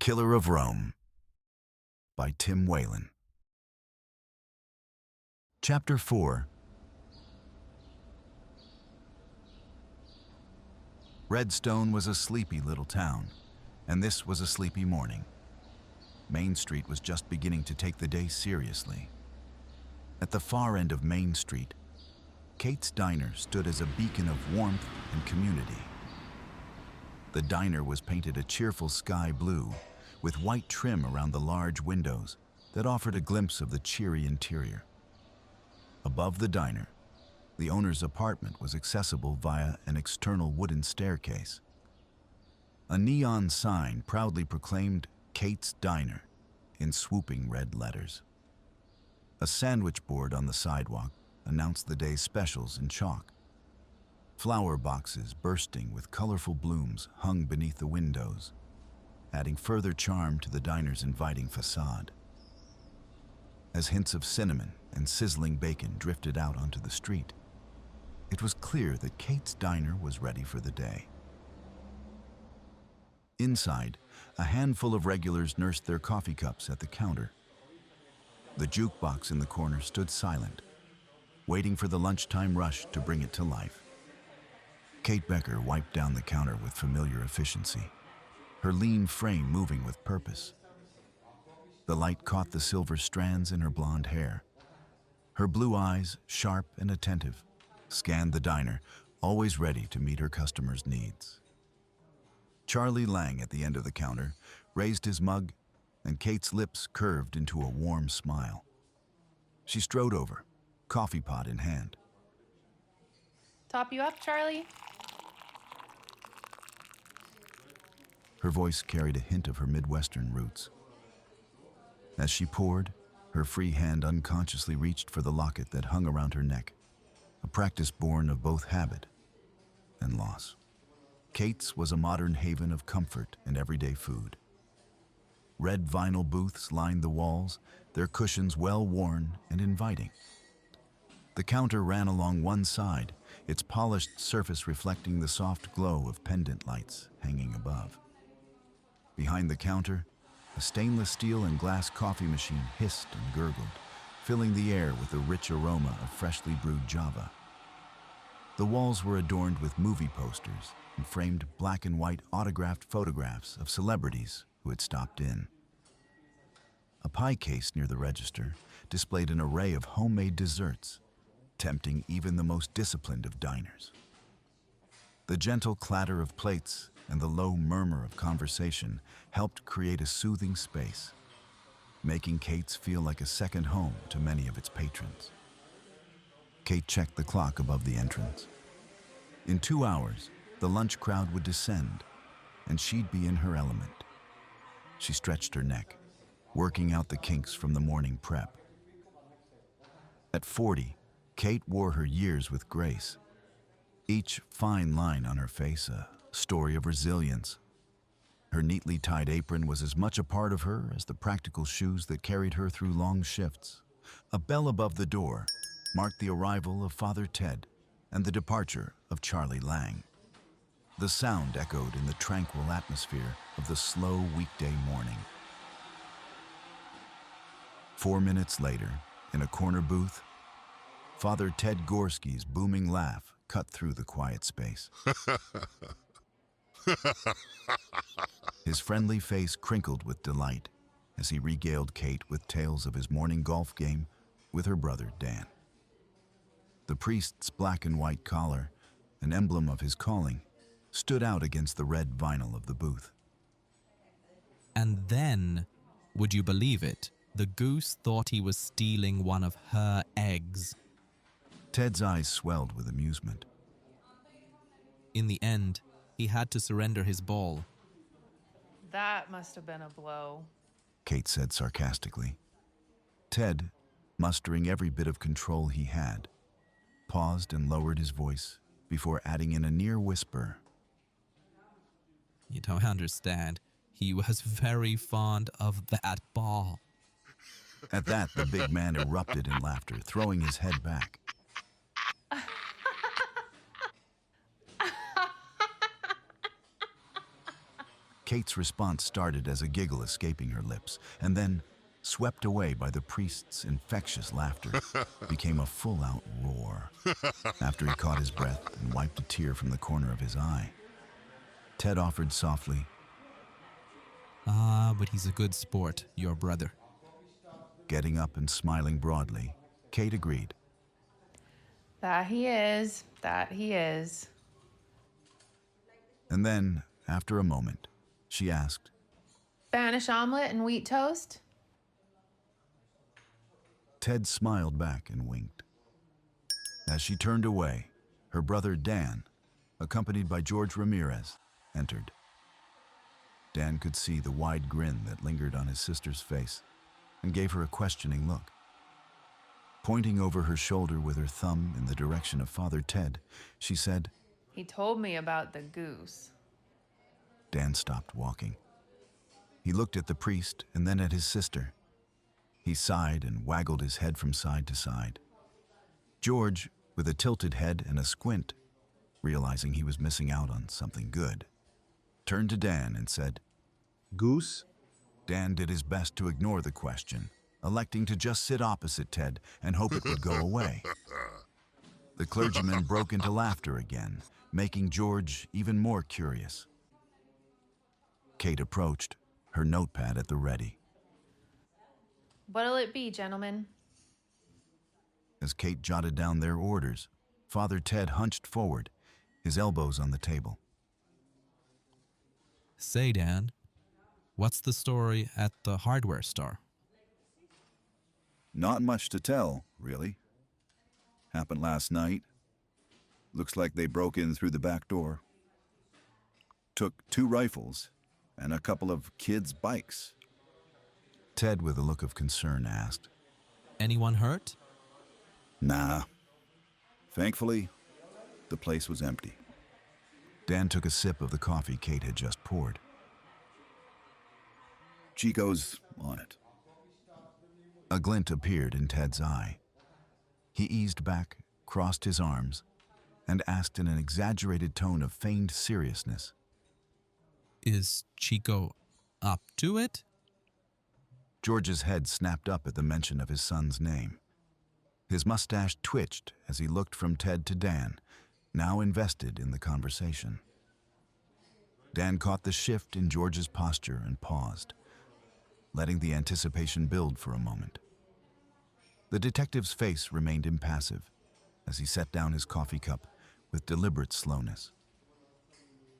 Killer of Rome by Tim Whalen. Chapter 4. Redstone was a sleepy little town, and this was a sleepy morning. Main Street was just beginning to take the day seriously. At the far end of Main Street, Kate's Diner stood as a beacon of warmth and community. The diner was painted a cheerful sky blue, with white trim around the large windows that offered a glimpse of the cheery interior. Above the diner, the owner's apartment was accessible via an external wooden staircase. A neon sign proudly proclaimed Kate's Diner in swooping red letters. A sandwich board on the sidewalk announced the day's specials in chalk. Flower boxes bursting with colorful blooms hung beneath the windows, adding further charm to the diner's inviting facade. As hints of cinnamon and sizzling bacon drifted out onto the street, it was clear that Kate's Diner was ready for the day. Inside, a handful of regulars nursed their coffee cups at the counter. The jukebox in the corner stood silent, waiting for the lunchtime rush to bring it to life. Kate Becker wiped down the counter with familiar efficiency, her lean frame moving with purpose. The light caught the silver strands in her blonde hair. Her blue eyes, sharp and attentive, scanned the diner, always ready to meet her customers' needs. Charlie Lang at the end of the counter raised his mug, and Kate's lips curved into a warm smile. She strode over, coffee pot in hand. Top you up, Charlie? Her voice carried a hint of her Midwestern roots. As she poured, her free hand unconsciously reached for the locket that hung around her neck, a practice born of both habit and loss. Kate's was a modern haven of comfort and everyday food. Red vinyl booths lined the walls, their cushions well-worn and inviting. The counter ran along one side, its polished surface reflecting the soft glow of pendant lights hanging above. Behind the counter, a stainless steel and glass coffee machine hissed and gurgled, filling the air with the rich aroma of freshly brewed Java. The walls were adorned with movie posters and framed black and white autographed photographs of celebrities who had stopped in. A pie case near the register displayed an array of homemade desserts, tempting even the most disciplined of diners. The gentle clatter of plates and the low murmur of conversation helped create a soothing space, making Kate's feel like a second home to many of its patrons. Kate checked the clock above the entrance. In 2 hours, the lunch crowd would descend, and she'd be in her element. She stretched her neck, working out the kinks from the morning prep. At 40, Kate wore her years with grace, each fine line on her face a story of resilience. Her neatly tied apron was as much a part of her as the practical shoes that carried her through long shifts. A bell above the door marked the arrival of Father Ted and the departure of Charlie Lang. The sound echoed in the tranquil atmosphere of the slow weekday morning. 4 minutes later, in a corner booth, Father Ted Gorski's booming laugh cut through the quiet space. His friendly face crinkled with delight as he regaled Kate with tales of his morning golf game with her brother Dan. The priest's black and white collar, an emblem of his calling, stood out against the red vinyl of the booth. And then, would you believe it, the goose thought he was stealing one of her eggs. Ted's eyes swelled with amusement. In the end, he had to surrender his ball. That must have been a blow. Kate said sarcastically. Ted, mustering every bit of control he had, paused and lowered his voice before adding in a near whisper. You don't understand. He was very fond of that ball. At that, the big man erupted in laughter, throwing his head back. Kate's response started as a giggle escaping her lips, and then, swept away by the priest's infectious laughter, became a full-out roar. After he caught his breath and wiped a tear from the corner of his eye, Ted offered softly, "Ah, but he's a good sport, your brother." getting up and smiling broadly. Kate agreed. That he is. That he is. And then, after a moment, she asked, Spanish omelet and wheat toast? Ted smiled back and winked. As she turned away, her brother Dan, accompanied by George Ramirez, entered. Dan could see the wide grin that lingered on his sister's face and gave her a questioning look. Pointing over her shoulder with her thumb in the direction of Father Ted, she said, He told me about the goose. Dan stopped walking. He looked at the priest and then at his sister. He sighed and waggled his head from side to side. George, with a tilted head and a squint, realizing he was missing out on something good, turned to Dan and said, Goose? Dan did his best to ignore the question, electing to just sit opposite Ted and hope it would go away. The clergyman broke into laughter again, making George even more curious. Kate approached, her notepad at the ready. What'll it be, gentlemen? As Kate jotted down their orders, Father Ted hunched forward, his elbows on the table. "Say, Dan, what's the story at the hardware store?" Not much to tell, really. Happened last night. Looks like they broke in through the back door. Took 2 rifles and a couple of kids' bikes. Ted, with a look of concern, asked, "Anyone hurt?" Nah. Thankfully, the place was empty. Dan took a sip of the coffee Kate had just poured. Chico's on it. A glint appeared in Ted's eye. He eased back, crossed his arms, and asked in an exaggerated tone of feigned seriousness, "Is Chico up to it?" George's head snapped up at the mention of his son's name. His mustache twitched as he looked from Ted to Dan, now invested in the conversation. Dan caught the shift in George's posture and paused, letting the anticipation build for a moment. The detective's face remained impassive as he set down his coffee cup with deliberate slowness.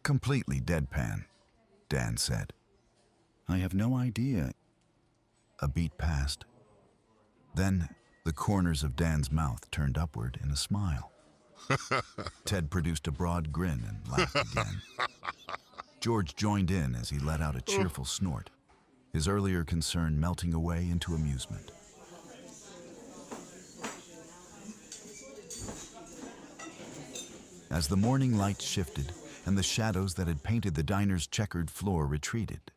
Completely deadpan, Dan said. I have no idea. A beat passed. Then the corners of Dan's mouth turned upward in a smile. Ted produced a broad grin and laughed again. George joined in as he let out a cheerful snort, his earlier concern melting away into amusement. As the morning light shifted and the shadows that had painted the diner's checkered floor retreated,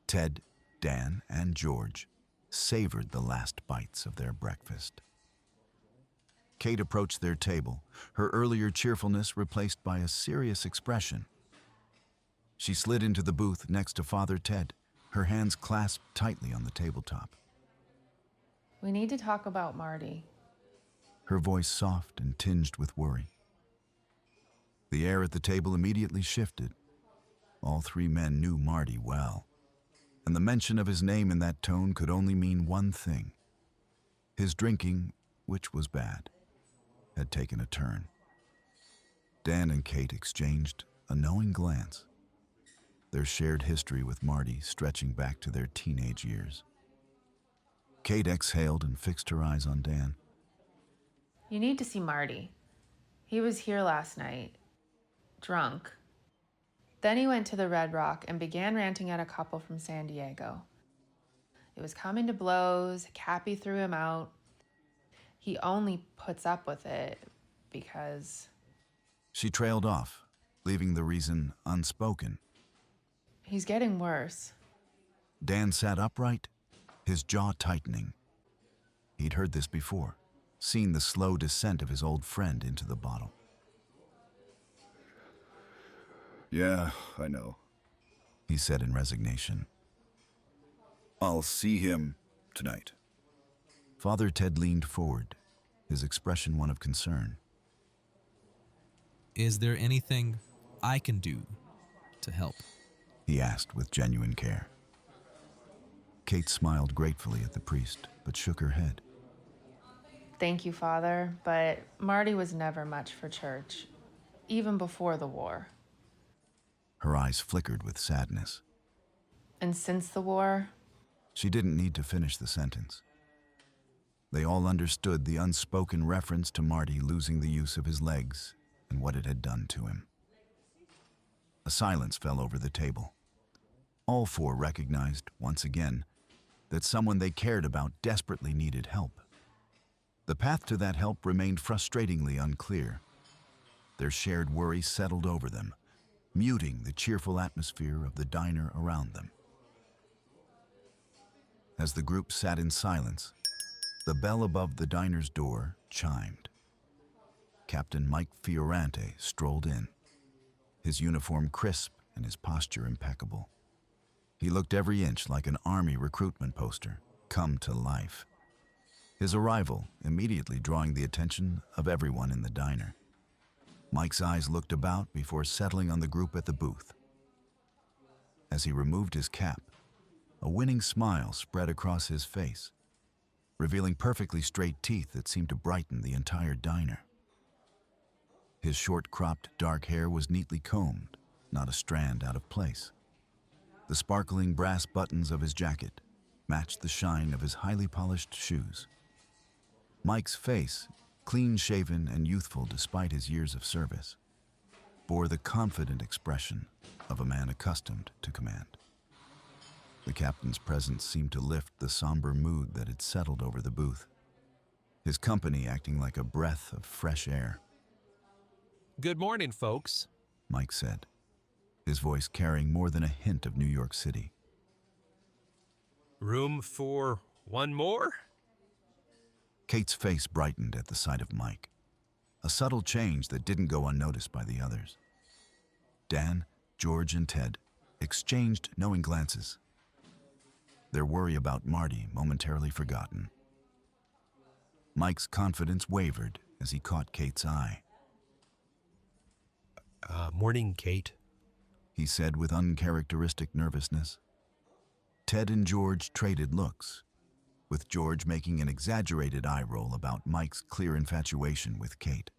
Ted, Dan, and George savored the last bites of their breakfast. Kate approached their table, her earlier cheerfulness replaced by a serious expression. She slid into the booth next to Father Ted, her hands clasped tightly on the tabletop. We need to talk about Marty. Her voice soft and tinged with worry. The air at the table immediately shifted. All 3 men knew Marty well, and the mention of his name in that tone could only mean one thing. His drinking, which was bad, had taken a turn. Dan and Kate exchanged a knowing glance, their shared history with Marty stretching back to their teenage years. Kate exhaled and fixed her eyes on Dan. You need to see Marty. He was here last night, drunk. Then he went to the Red Rock and began ranting at a couple from San Diego. It was coming to blows. Cappy threw him out. He only puts up with it because... She trailed off, leaving the reason unspoken. He's getting worse. Dan sat upright, his jaw tightening. He'd heard this before, seen the slow descent of his old friend into the bottle. Yeah, I know. he said in resignation. I'll see him tonight. Father Ted leaned forward, his expression one of concern. Is there anything I can do to help? He asked with genuine care. Kate smiled gratefully at the priest, but shook her head. Thank you, Father, but Marty was never much for church, even before the war. Her eyes flickered with sadness. And since the war, She didn't need to finish the sentence. They all understood the unspoken reference to Marty losing the use of his legs and what it had done to him. A silence fell over the table. All four recognized, once again, that someone they cared about desperately needed help. The path to that help remained frustratingly unclear. Their shared worry settled over them, muting the cheerful atmosphere of the diner around them. As the group sat in silence, the bell above the diner's door chimed. Captain Mike Fiorante strolled in, his uniform crisp and his posture impeccable. He looked every inch like an army recruitment poster, come to life. His arrival immediately drawing the attention of everyone in the diner. Mike's eyes looked about before settling on the group at the booth. As he removed his cap, a winning smile spread across his face, revealing perfectly straight teeth that seemed to brighten the entire diner. His short-cropped dark hair was neatly combed, not a strand out of place. The sparkling brass buttons of his jacket matched the shine of his highly polished shoes. Mike's face, clean-shaven and youthful despite his years of service, bore the confident expression of a man accustomed to command. The captain's presence seemed to lift the somber mood that had settled over the booth, his company acting like a breath of fresh air. Good morning, folks. Mike said, his voice carrying more than a hint of New York City. Room for one more? Kate's face brightened at the sight of Mike, a subtle change that didn't go unnoticed by the others. Dan, George, and Ted exchanged knowing glances, their worry about Marty momentarily forgotten. Mike's confidence wavered as he caught Kate's eye. Morning, Kate. He said with uncharacteristic nervousness. Ted and George traded looks, with George making an exaggerated eye roll about Mike's clear infatuation with Kate.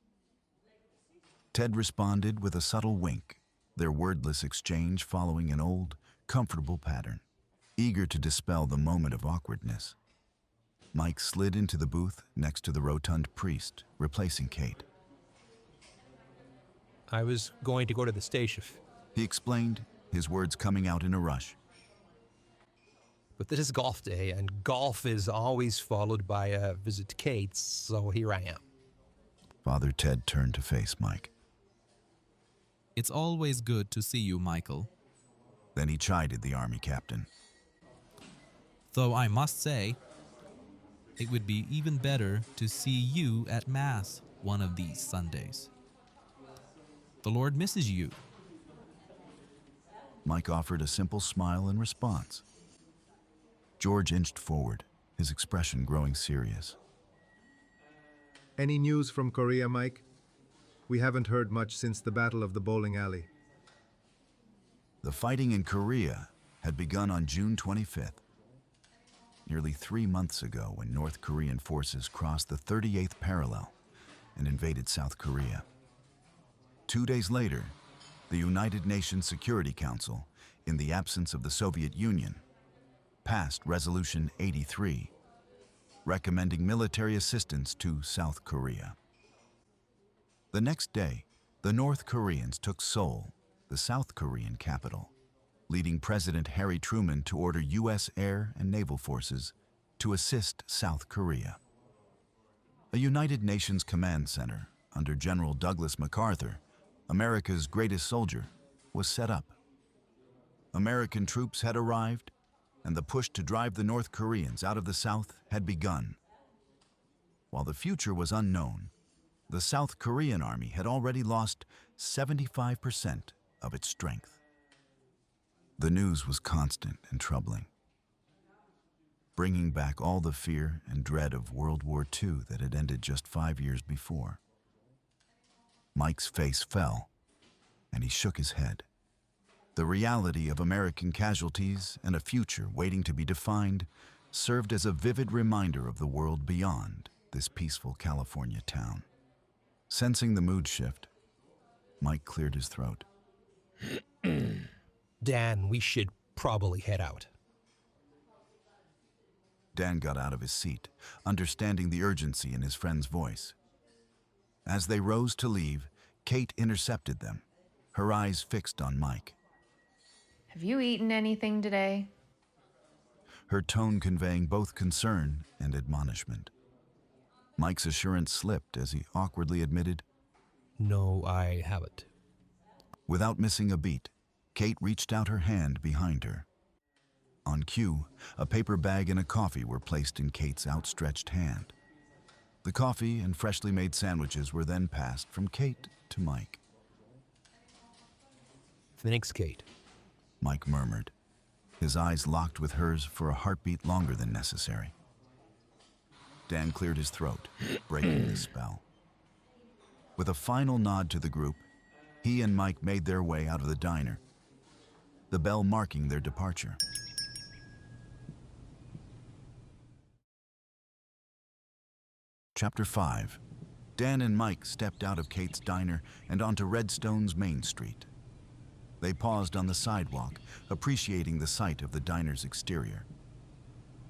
Ted responded with a subtle wink, their wordless exchange following an old, comfortable pattern. Eager to dispel the moment of awkwardness, Mike slid into the booth next to the rotund priest, replacing Kate. I was going to go to the station, He explained, his words coming out in a rush. but this is golf day, and golf is always followed by a visit to Kate's, so here I am. Father Ted turned to face Mike. It's always good to see you, Michael. Then he chided the army captain. Though I must say, it would be even better to see you at Mass one of these Sundays. The Lord misses you. Mike offered a simple smile in response. George inched forward, his expression growing serious. Any news from Korea, Mike? We haven't heard much since the Battle of the Bowling Alley. The fighting in Korea had begun on June 25th, nearly 3 months ago when North Korean forces crossed the 38th parallel and invaded South Korea. 2 days later, the United Nations Security Council, in the absence of the Soviet Union, passed Resolution 83, recommending military assistance to South Korea. The next day, the North Koreans took Seoul, the South Korean capital, leading President Harry Truman to order U.S. air and naval forces to assist South Korea. A United Nations command center under General Douglas MacArthur, America's greatest soldier, was set up. American troops had arrived, and the push to drive the North Koreans out of the South had begun. While the future was unknown, the South Korean army had already lost 75% of its strength. The news was constant and troubling, bringing back all the fear and dread of World War II that had ended just 5 years before. Mike's face fell, and he shook his head. The reality of American casualties and a future waiting to be defined served as a vivid reminder of the world beyond this peaceful California town. Sensing the mood shift, Mike cleared his throat. Dan, we should probably head out. Dan got out of his seat, understanding the urgency in his friend's voice. As they rose to leave, Kate intercepted them, her eyes fixed on Mike. Have you eaten anything today? Her tone conveying both concern and admonishment. Mike's assurance slipped as he awkwardly admitted, No, I haven't. Without missing a beat, Kate reached out her hand behind her. On cue, a paper bag and a coffee were placed in Kate's outstretched hand. The coffee and freshly made sandwiches were then passed from Kate to Mike. Thanks, Kate. Mike murmured, his eyes locked with hers for a heartbeat longer than necessary. Dan cleared his throat, breaking the spell. With a final nod to the group, he and Mike made their way out of the diner, the bell marking their departure. Chapter 5. Dan and Mike stepped out of Kate's diner and onto Redstone's Main Street. They paused on the sidewalk, appreciating the sight of the diner's exterior.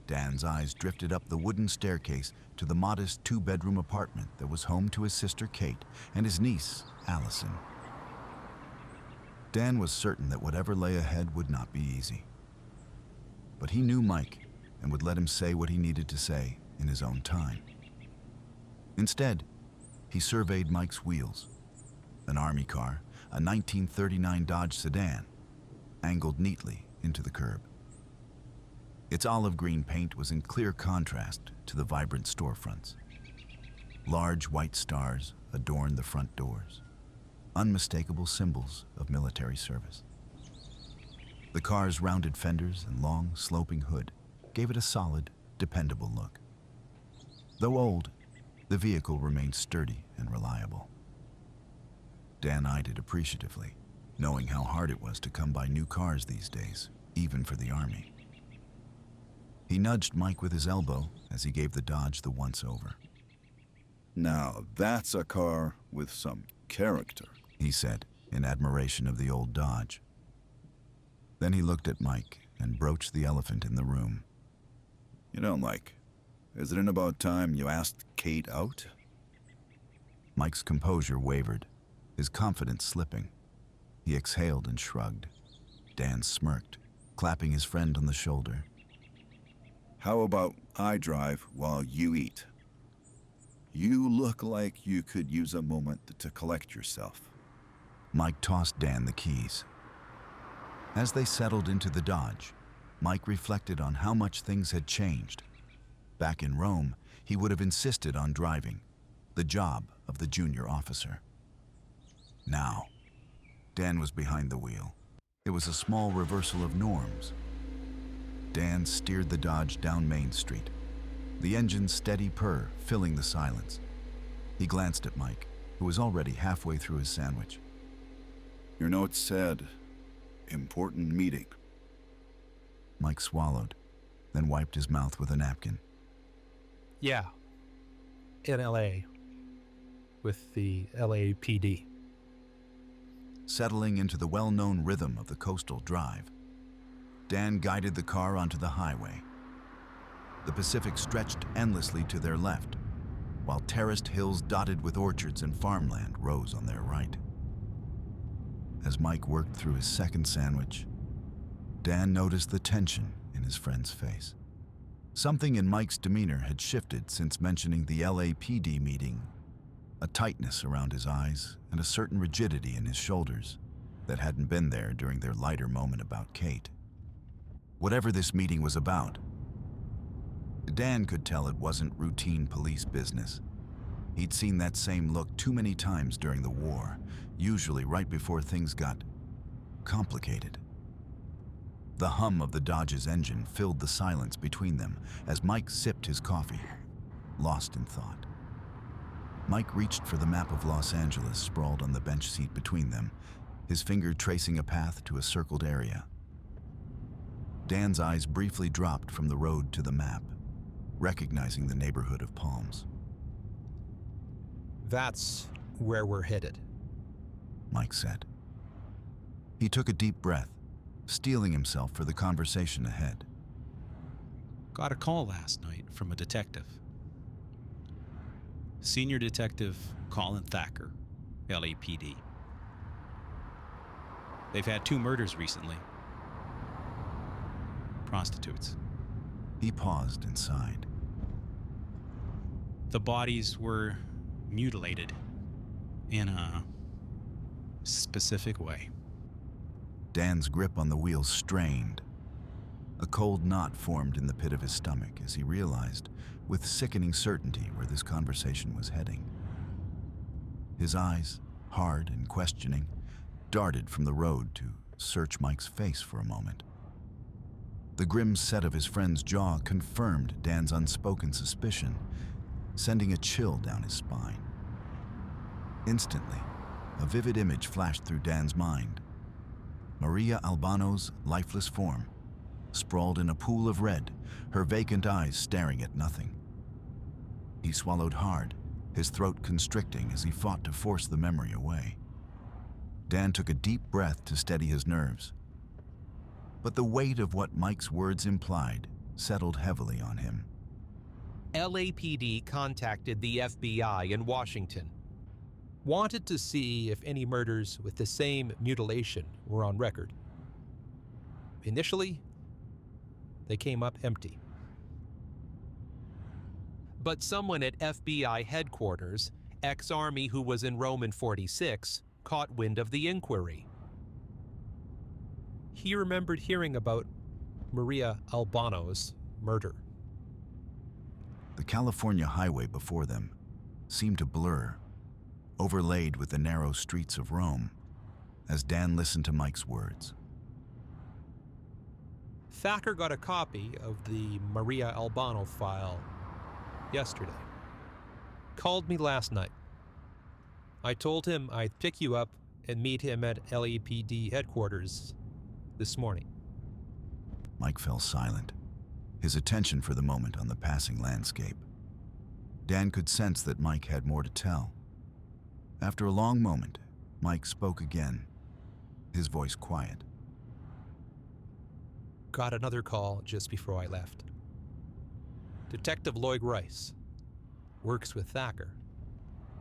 Dan's eyes drifted up the wooden staircase to the modest 2-bedroom apartment that was home to his sister Kate and his niece, Allison. Dan was certain that whatever lay ahead would not be easy. But he knew Mike and would let him say what he needed to say in his own time. Instead, he surveyed Mike's wheels. An army car, a 1939 Dodge sedan, angled neatly into the curb. Its olive green paint was in clear contrast to the vibrant storefronts. Large white stars adorned the front doors, unmistakable symbols of military service. The car's rounded fenders and long, sloping hood gave it a solid, dependable look. Though old, the vehicle remained sturdy and reliable. Dan eyed it appreciatively, knowing how hard it was to come by new cars these days, even for the Army. He nudged Mike with his elbow as he gave the Dodge the once-over. Now that's a car with some character, he said, in admiration of the old Dodge. Then he looked at Mike and broached the elephant in the room. You know, Mike, isn't it about time you asked Kate out? Mike's composure wavered, his confidence slipping. He exhaled and shrugged. Dan smirked, clapping his friend on the shoulder. How about I drive while you eat? You look like you could use a moment to collect yourself. Mike tossed Dan the keys. As they settled into the Dodge, Mike reflected on how much things had changed. Back in Rome, he would have insisted on driving, the job of the junior officer. Now, Dan was behind the wheel. It was a small reversal of norms. Dan steered the Dodge down Main Street, the engine's steady purr filling the silence. He glanced at Mike, who was already halfway through his sandwich. Your note said, important meeting. Mike swallowed, then wiped his mouth with a napkin. Yeah. In L.A. with the LAPD. Settling into the well-known rhythm of the coastal drive, Dan guided the car onto the highway. The Pacific stretched endlessly to their left, while terraced hills dotted with orchards and farmland rose on their right. As Mike worked through his second sandwich, Dan noticed the tension in his friend's face. Something in Mike's demeanor had shifted since mentioning the LAPD meeting, a tightness around his eyes and a certain rigidity in his shoulders that hadn't been there during their lighter moment about Kate. Whatever this meeting was about, Dan could tell it wasn't routine police business. He'd seen that same look too many times during the war, usually right before things got complicated. The hum of the Dodge's engine filled the silence between them as Mike sipped his coffee, lost in thought. Mike reached for the map of Los Angeles sprawled on the bench seat between them, his finger tracing a path to a circled area. Dan's eyes briefly dropped from the road to the map, recognizing the neighborhood of Palms. That's where we're headed. Mike said. He took a deep breath, steeling himself for the conversation ahead. Got a call last night from a detective. Senior Detective Colin Thacker, LAPD. They've had 2 murders recently. Prostitutes. He paused and sighed. The bodies were mutilated in a specific way. Dan's grip on the wheel strained. A cold knot formed in the pit of his stomach as he realized, with sickening certainty, where this conversation was heading. His eyes, hard and questioning, darted from the road to search Mike's face for a moment. The grim set of his friend's jaw confirmed Dan's unspoken suspicion, sending a chill down his spine. Instantly, a vivid image flashed through Dan's mind. Maria Albano's lifeless form, sprawled in a pool of red, her vacant eyes staring at nothing. He swallowed hard, his throat constricting as he fought to force the memory away. Dan took a deep breath to steady his nerves. But the weight of what Mike's words implied settled heavily on him. LAPD contacted the FBI in Washington. Wanted to see if any murders with the same mutilation were on record. Initially, they came up empty. But someone at FBI headquarters, ex-Army who was in Rome in '46, caught wind of the inquiry. He remembered hearing about Maria Albano's murder. The California highway before them seemed to blur, overlaid with the narrow streets of Rome, as Dan listened to Mike's words. Thacker got a copy of the Maria Albano file yesterday. Called me last night. I told him I'd pick you up and meet him at LAPD headquarters this morning. Mike fell silent, his attention for the moment on the passing landscape. Dan could sense that Mike had more to tell. After a long moment, Mike spoke again, his voice quiet. Got another call just before I left. Detective Lloyd Rice works with Thacker.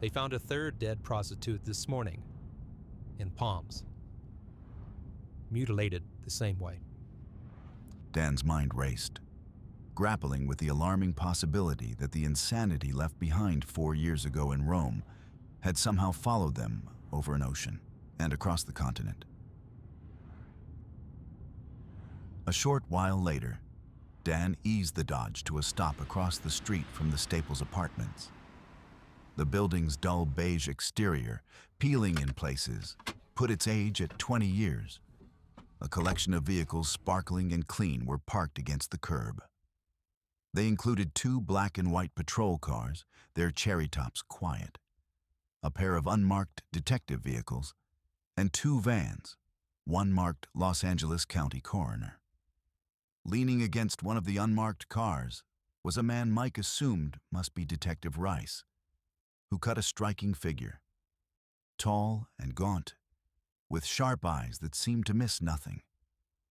They found a third dead prostitute this morning in Palms. Mutilated the same way. Dan's mind raced, grappling with the alarming possibility that the insanity left behind 4 years ago in Rome had somehow followed them over an ocean and across the continent. A short while later, Dan eased the Dodge to a stop across the street from the Staples apartments. The building's dull beige exterior, peeling in places, put its age at 20 years. A collection of vehicles sparkling and clean were parked against the curb. They included 2 black and white patrol cars, their cherry tops quiet, a pair of unmarked detective vehicles, and 2 vans, one marked Los Angeles County Coroner. Leaning against one of the unmarked cars was a man Mike assumed must be Detective Rice, who cut a striking figure, tall and gaunt, with sharp eyes that seemed to miss nothing.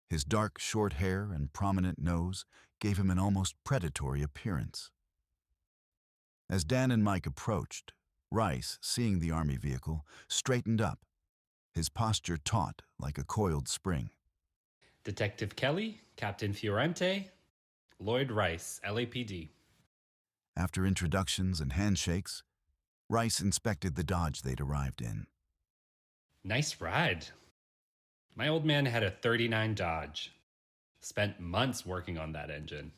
His dark, short hair and prominent nose gave him an almost predatory appearance. As Dan and Mike approached, Rice, seeing the Army vehicle, straightened up, his posture taut like a coiled spring. Detective Kelly, Captain Fiorente, Lloyd Rice, LAPD. After introductions and handshakes, Rice inspected the Dodge they'd arrived in. Nice ride. My old man had a '39 Dodge. Spent months working on that engine.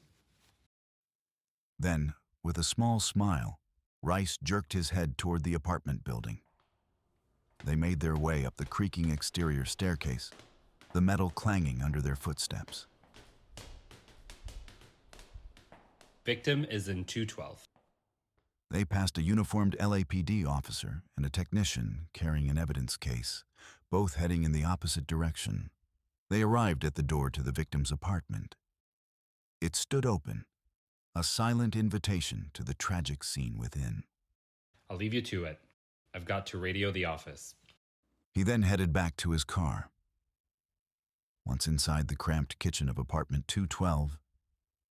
Then, with a small smile, Rice jerked his head toward the apartment building. They made their way up the creaking exterior staircase, the metal clanging under their footsteps. Victim is in 212. They passed a uniformed LAPD officer and a technician carrying an evidence case, both heading in the opposite direction. They arrived at the door to the victim's apartment. It stood open, a silent invitation to the tragic scene within. I'll leave you to it. I've got to radio the office. He then headed back to his car. Once inside the cramped kitchen of apartment 212,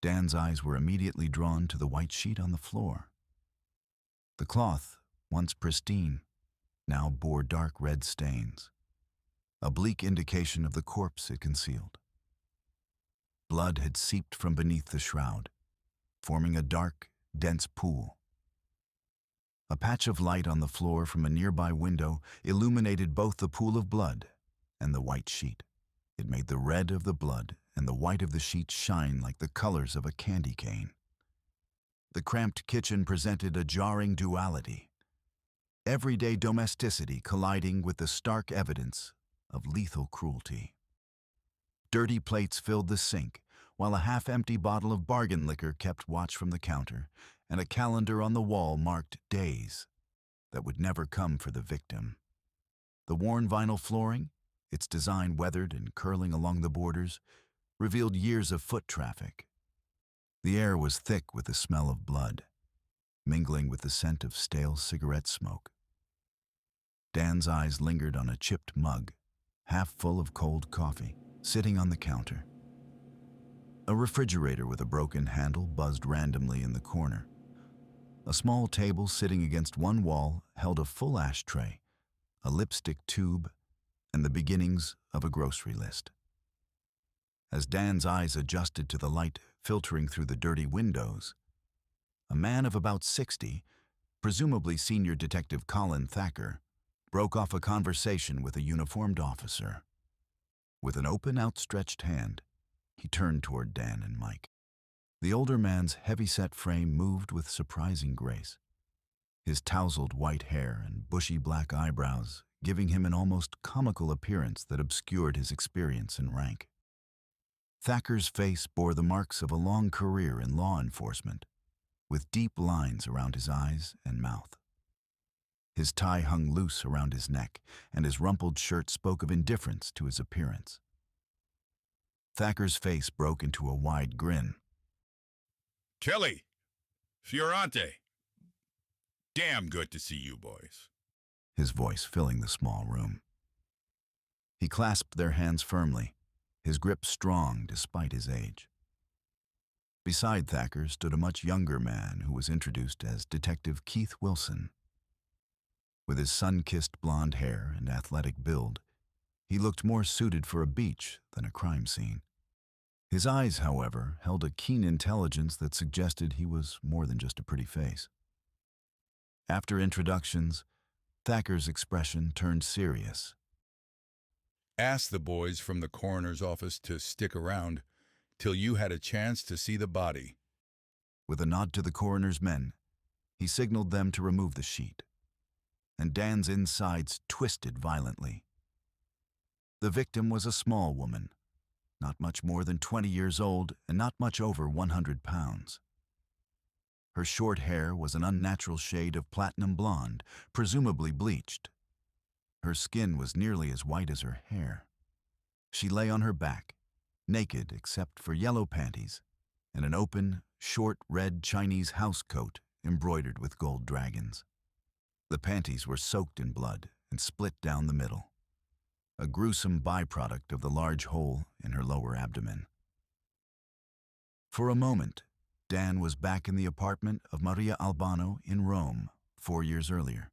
Dan's eyes were immediately drawn to the white sheet on the floor. The cloth, once pristine, now bore dark red stains, a bleak indication of the corpse it concealed. Blood had seeped from beneath the shroud, forming a dark, dense pool. A patch of light on the floor from a nearby window illuminated both the pool of blood and the white sheet. It made the red of the blood and the white of the sheet shine like the colors of a candy cane. The cramped kitchen presented a jarring duality, everyday domesticity colliding with the stark evidence of lethal cruelty. Dirty plates filled the sink, while a half-empty bottle of bargain liquor kept watch from the counter, and a calendar on the wall marked days that would never come for the victim. The worn vinyl flooring, its design weathered and curling along the borders, revealed years of foot traffic. The air was thick with the smell of blood, mingling with the scent of stale cigarette smoke. Dan's eyes lingered on a chipped mug, half full of cold coffee, sitting on the counter. A refrigerator with a broken handle buzzed randomly in the corner. A small table sitting against one wall held a full ashtray, a lipstick tube, and the beginnings of a grocery list. As Dan's eyes adjusted to the light filtering through the dirty windows, a man of about 60, presumably Senior Detective Colin Thacker, broke off a conversation with a uniformed officer. With an open, outstretched hand, he turned toward Dan and Mike. The older man's heavy-set frame moved with surprising grace, his tousled white hair and bushy black eyebrows giving him an almost comical appearance that obscured his experience and rank. Thacker's face bore the marks of a long career in law enforcement, with deep lines around his eyes and mouth. His tie hung loose around his neck, and his rumpled shirt spoke of indifference to his appearance. Thacker's face broke into a wide grin. Kelly, Fiorante, damn good to see you boys. His voice filling the small room. He clasped their hands firmly, his grip strong despite his age. Beside Thacker stood a much younger man who was introduced as Detective Keith Wilson. With his sun-kissed blonde hair and athletic build, he looked more suited for a beach than a crime scene. His eyes, however, held a keen intelligence that suggested he was more than just a pretty face. After introductions, Thacker's expression turned serious. Asked the boys from the coroner's office to stick around till you had a chance to see the body. With a nod to the coroner's men, he signaled them to remove the sheet, and Dan's insides twisted violently. The victim was a small woman, not much more than 20 years old and not much over 100 pounds. Her short hair was an unnatural shade of platinum blonde, presumably bleached. Her skin was nearly as white as her hair. She lay on her back, naked except for yellow panties and an open, short red Chinese house coat embroidered with gold dragons. The panties were soaked in blood and split down the middle, a gruesome byproduct of the large hole in her lower abdomen. For a moment, Dan was back in the apartment of Maria Albano in Rome 4 years earlier.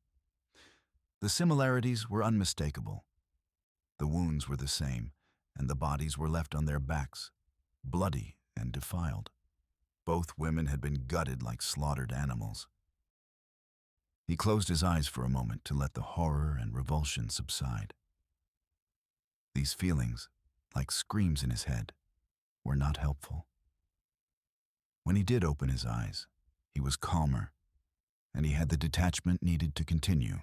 The similarities were unmistakable. The wounds were the same, and the bodies were left on their backs, bloody and defiled. Both women had been gutted like slaughtered animals. He closed his eyes for a moment to let the horror and revulsion subside. These feelings, like screams in his head, were not helpful. When he did open his eyes, he was calmer, and he had the detachment needed to continue.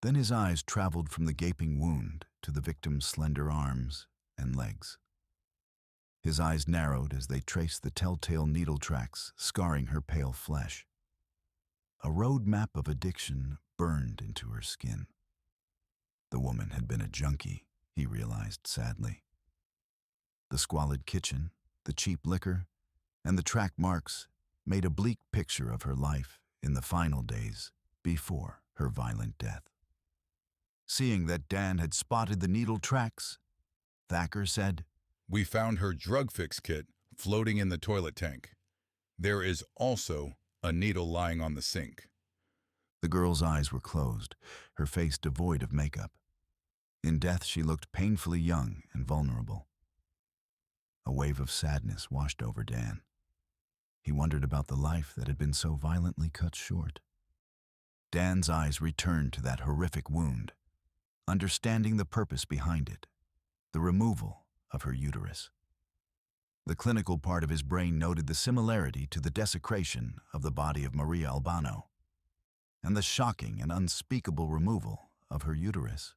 Then his eyes traveled from the gaping wound to the victim's slender arms and legs. His eyes narrowed as they traced the telltale needle tracks scarring her pale flesh. A road map of addiction burned into her skin. The woman had been a junkie, he realized sadly. The squalid kitchen, the cheap liquor, and the track marks made a bleak picture of her life in the final days before her violent death. Seeing that Dan had spotted the needle tracks, Thacker said, We found her drug fix kit floating in the toilet tank. There is also a needle lying on the sink. The girl's eyes were closed, her face devoid of makeup. In death, she looked painfully young and vulnerable. A wave of sadness washed over Dan. He wondered about the life that had been so violently cut short. Dan's eyes returned to that horrific wound, understanding the purpose behind it, the removal of her uterus. The clinical part of his brain noted the similarity to the desecration of the body of Maria Albano, and the shocking and unspeakable removal of her uterus,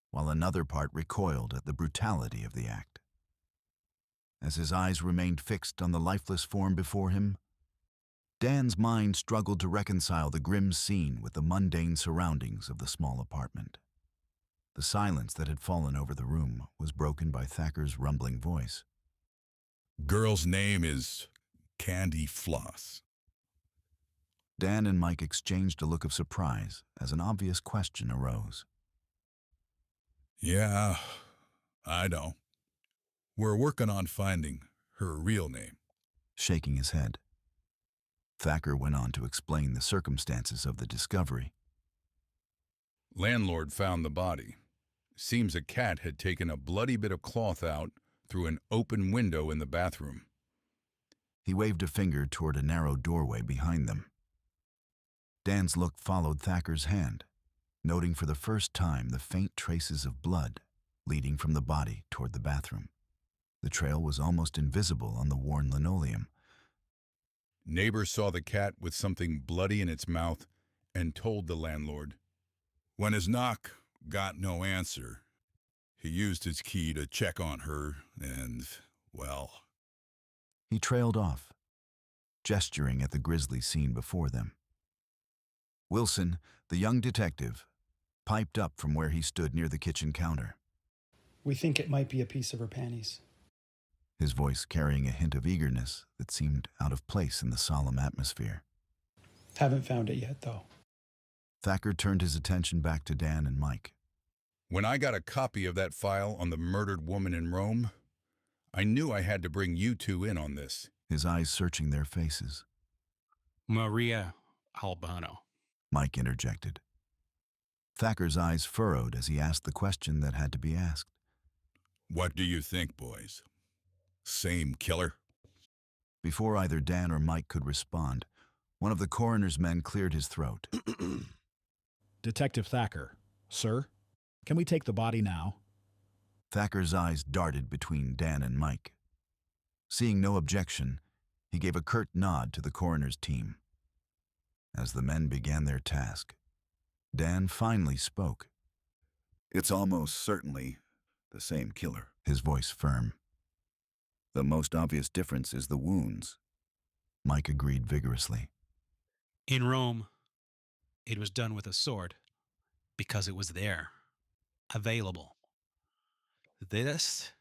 while another part recoiled at the brutality of the act. As his eyes remained fixed on the lifeless form before him, Dan's mind struggled to reconcile the grim scene with the mundane surroundings of the small apartment. The silence that had fallen over the room was broken by Thacker's rumbling voice. Girl's name is Candy Floss. Dan and Mike exchanged a look of surprise as an obvious question arose. Yeah, I know. We're working on finding her real name. Shaking his head, Thacker went on to explain the circumstances of the discovery. Landlord found the body. Seems a cat had taken a bloody bit of cloth out through an open window in the bathroom. He waved a finger toward a narrow doorway behind them. Dan's look followed Thacker's hand, noting for the first time the faint traces of blood leading from the body toward the bathroom. The trail was almost invisible on the worn linoleum. Neighbor saw the cat with something bloody in its mouth and told the landlord. When his knock got no answer, he used his key to check on her and, well... He trailed off, gesturing at the grisly scene before them. Wilson, the young detective, piped up from where he stood near the kitchen counter. We think it might be a piece of her panties. His voice carrying a hint of eagerness that seemed out of place in the solemn atmosphere. Haven't found it yet, though. Thacker turned his attention back to Dan and Mike. When I got a copy of that file on the murdered woman in Rome, I knew I had to bring you two in on this. His eyes searching their faces. Maria Albano. Mike interjected. Thacker's eyes furrowed as he asked the question that had to be asked. What do you think, boys? Same killer? Before either Dan or Mike could respond, one of the coroner's men cleared his throat. Detective Thacker, sir, can we take the body now? Thacker's eyes darted between Dan and Mike. Seeing no objection, he gave a curt nod to the coroner's team. As the men began their task, Dan finally spoke. It's almost certainly the same killer. His voice firm. The most obvious difference is the wounds. Mike agreed vigorously. In Rome, it was done with a sword because it was there, available. This?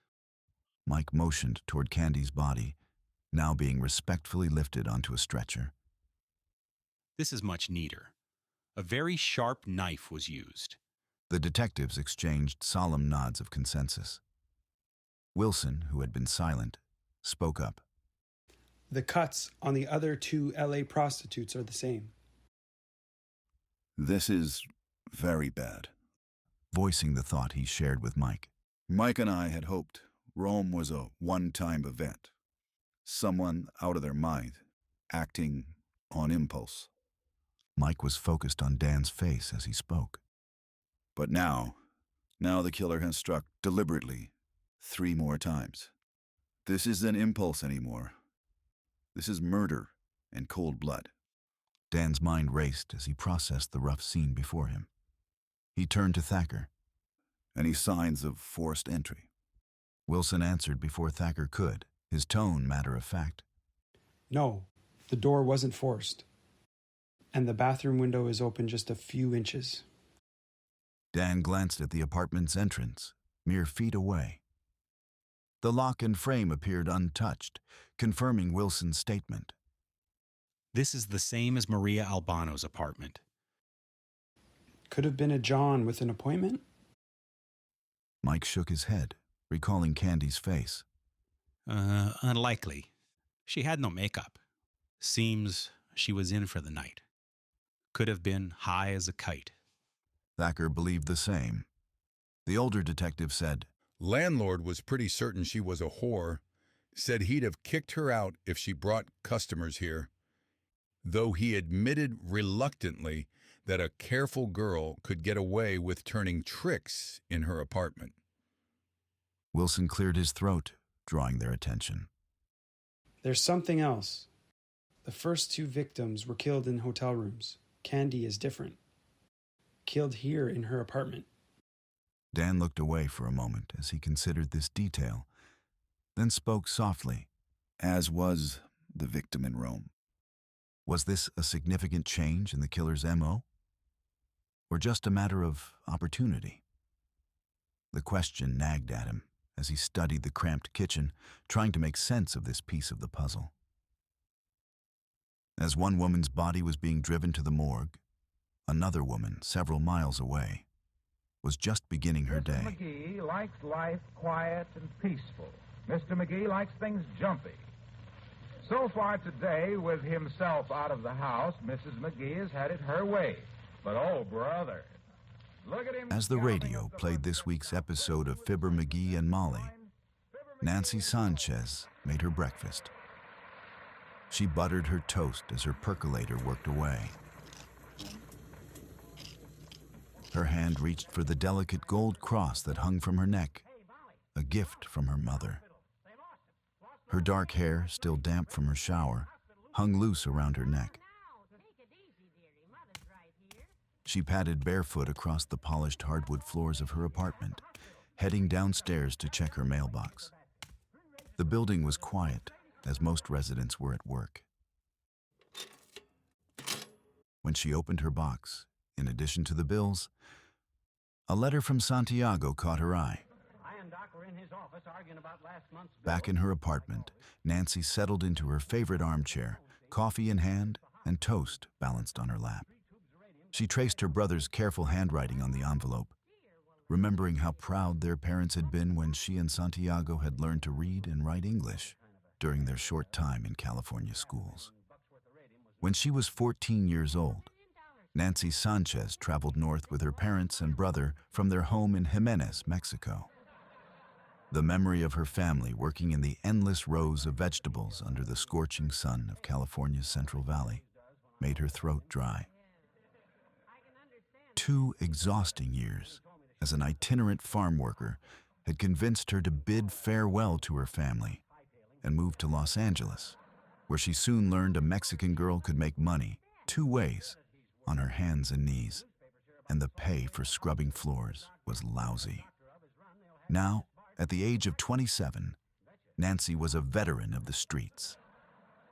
Mike motioned toward Candy's body, now being respectfully lifted onto a stretcher. This is much neater. A very sharp knife was used. The detectives exchanged solemn nods of consensus. Wilson, who had been silent, spoke up. The cuts on the other two LA prostitutes are the same. This is very bad. Voicing the thought he shared with Mike. Mike and I had hoped Rome was a one-time event. Someone out of their mind, acting on impulse. Mike was focused on Dan's face as he spoke. But now the killer has struck deliberately 3 more times. This isn't impulse anymore. This is murder and cold blood. Dan's mind raced as he processed the rough scene before him. He turned to Thacker. Any signs of forced entry? Wilson answered before Thacker could, his tone matter of fact. No, the door wasn't forced. And the bathroom window is open just a few inches. Dan glanced at the apartment's entrance, mere feet away. The lock and frame appeared untouched, confirming Wilson's statement. This is the same as Maria Albano's apartment. Could have been a John with an appointment? Mike shook his head, recalling Candy's face. Unlikely. She had no makeup. Seems she was in for the night. Could have been high as a kite. Thacker believed the same. The older detective said, Landlord was pretty certain she was a whore, said he'd have kicked her out if she brought customers here, though he admitted reluctantly that a careful girl could get away with turning tricks in her apartment. Wilson cleared his throat, drawing their attention. There's something else. The first two victims were killed in hotel rooms. Candy is different. Killed here in her apartment. Dan looked away for a moment as he considered this detail, then spoke softly. As was the victim in Rome. Was this a significant change in the killer's M.O.? Or just a matter of opportunity? The question nagged at him as he studied the cramped kitchen, trying to make sense of this piece of the puzzle. As one woman's body was being driven to the morgue, another woman, several miles away, was just beginning her day. Mr. McGee likes life quiet and peaceful. Mr. McGee likes things jumpy. So far today, with himself out of the house, Mrs. McGee has had it her way. But oh, brother, look at him. As the radio played this week's episode of Fibber McGee and Molly, Nancy Sanchez made her breakfast. She buttered her toast as her percolator worked away. Her hand reached for the delicate gold cross that hung from her neck, a gift from her mother. Her dark hair, still damp from her shower, hung loose around her neck. She padded barefoot across the polished hardwood floors of her apartment, heading downstairs to check her mailbox. The building was quiet, as most residents were at work. When she opened her box, in addition to the bills, a letter from Santiago caught her eye. Back in her apartment, Nancy settled into her favorite armchair, coffee in hand and toast balanced on her lap. She traced her brother's careful handwriting on the envelope, remembering how proud their parents had been when she and Santiago had learned to read and write English during their short time in California schools. When she was 14 years old, Nancy Sanchez traveled north with her parents and brother from their home in Jimenez, Mexico. The memory of her family working in the endless rows of vegetables under the scorching sun of California's Central Valley made her throat dry. 2 exhausting years as an itinerant farm worker had convinced her to bid farewell to her family and move to Los Angeles, where she soon learned a Mexican girl could make money 2 ways, on her hands and knees, and the pay for scrubbing floors was lousy. Now, at the age of 27, Nancy was a veteran of the streets.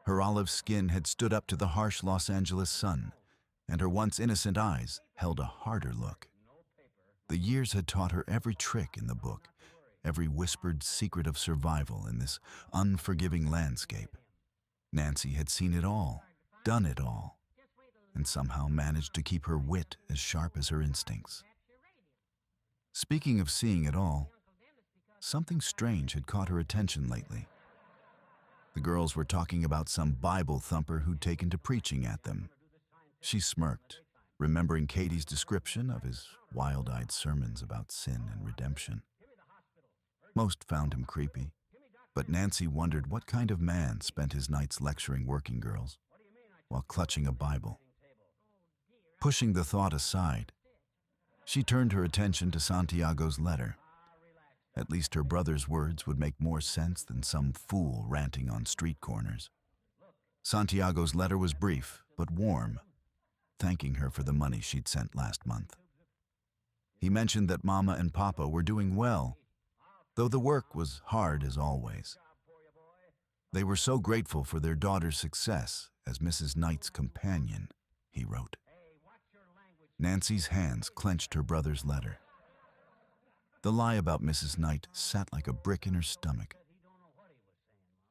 Her olive skin had stood up to the harsh Los Angeles sun, and her once innocent eyes held a harder look. The years had taught her every trick in the book, every whispered secret of survival in this unforgiving landscape. Nancy had seen it all, done it all, and somehow managed to keep her wit as sharp as her instincts. Speaking of seeing it all, something strange had caught her attention lately. The girls were talking about some Bible thumper who'd taken to preaching at them. She smirked, remembering Katie's description of his wild-eyed sermons about sin and redemption. Most found him creepy, but Nancy wondered what kind of man spent his nights lecturing working girls while clutching a Bible. Pushing the thought aside, she turned her attention to Santiago's letter. At least her brother's words would make more sense than some fool ranting on street corners. Santiago's letter was brief but warm, thanking her for the money she'd sent last month. He mentioned that Mama and Papa were doing well, though the work was hard as always. They were so grateful for their daughter's success as Mrs. Knight's companion, he wrote. Nancy's hands clenched her brother's letter. The lie about Mrs. Knight sat like a brick in her stomach,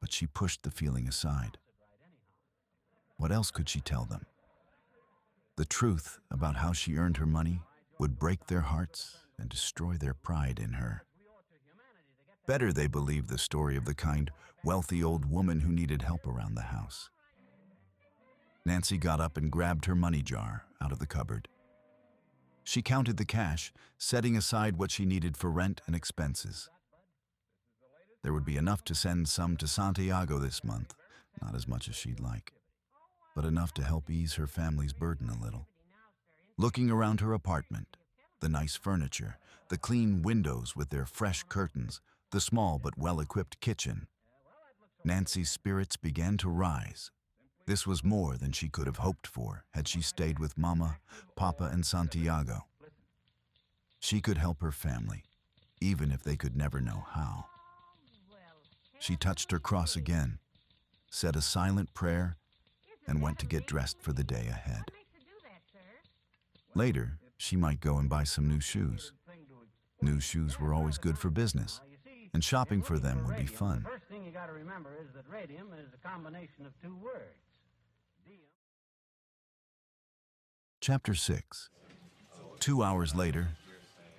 but she pushed the feeling aside. What else could she tell them? The truth about how she earned her money would break their hearts and destroy their pride in her. Better they believed the story of the kind, wealthy old woman who needed help around the house. Nancy got up and grabbed her money jar out of the cupboard. She counted the cash, setting aside what she needed for rent and expenses. There would be enough to send some to Santiago this month, not as much as she'd like, but enough to help ease her family's burden a little. Looking around her apartment, the nice furniture, the clean windows with their fresh curtains, the small but well-equipped kitchen, Nancy's spirits began to rise. This was more than she could have hoped for had she stayed with Mama, Papa, and Santiago. She could help her family, even if they could never know how. She touched her cross again, said a silent prayer, and went to get dressed for the day ahead. Later, she might go and buy some new shoes. New shoes were always good for business, and shopping for them would be fun. The first thing you got to remember is that radium is a combination of two words. Chapter 6. 2 hours later,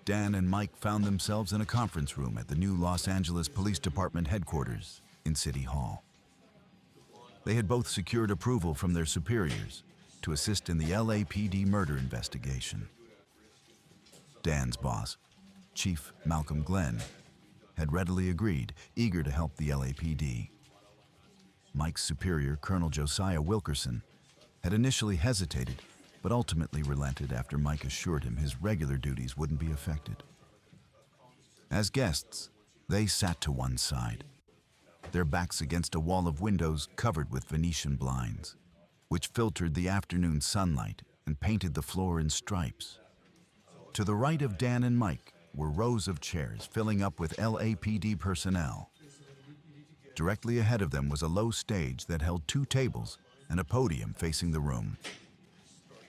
Dan and Mike found themselves in a conference room at the new Los Angeles Police Department headquarters in City Hall. They had both secured approval from their superiors to assist in the LAPD murder investigation. Dan's boss, Chief Malcolm Glenn, had readily agreed, eager to help the LAPD. Mike's superior, Colonel Josiah Wilkerson, had initially hesitated, but ultimately relented after Mike assured him his regular duties wouldn't be affected. As guests, they sat to one side, their backs against a wall of windows covered with Venetian blinds, which filtered the afternoon sunlight and painted the floor in stripes. To the right of Dan and Mike were rows of chairs filling up with LAPD personnel. Directly ahead of them was a low stage that held 2 tables and a podium facing the room.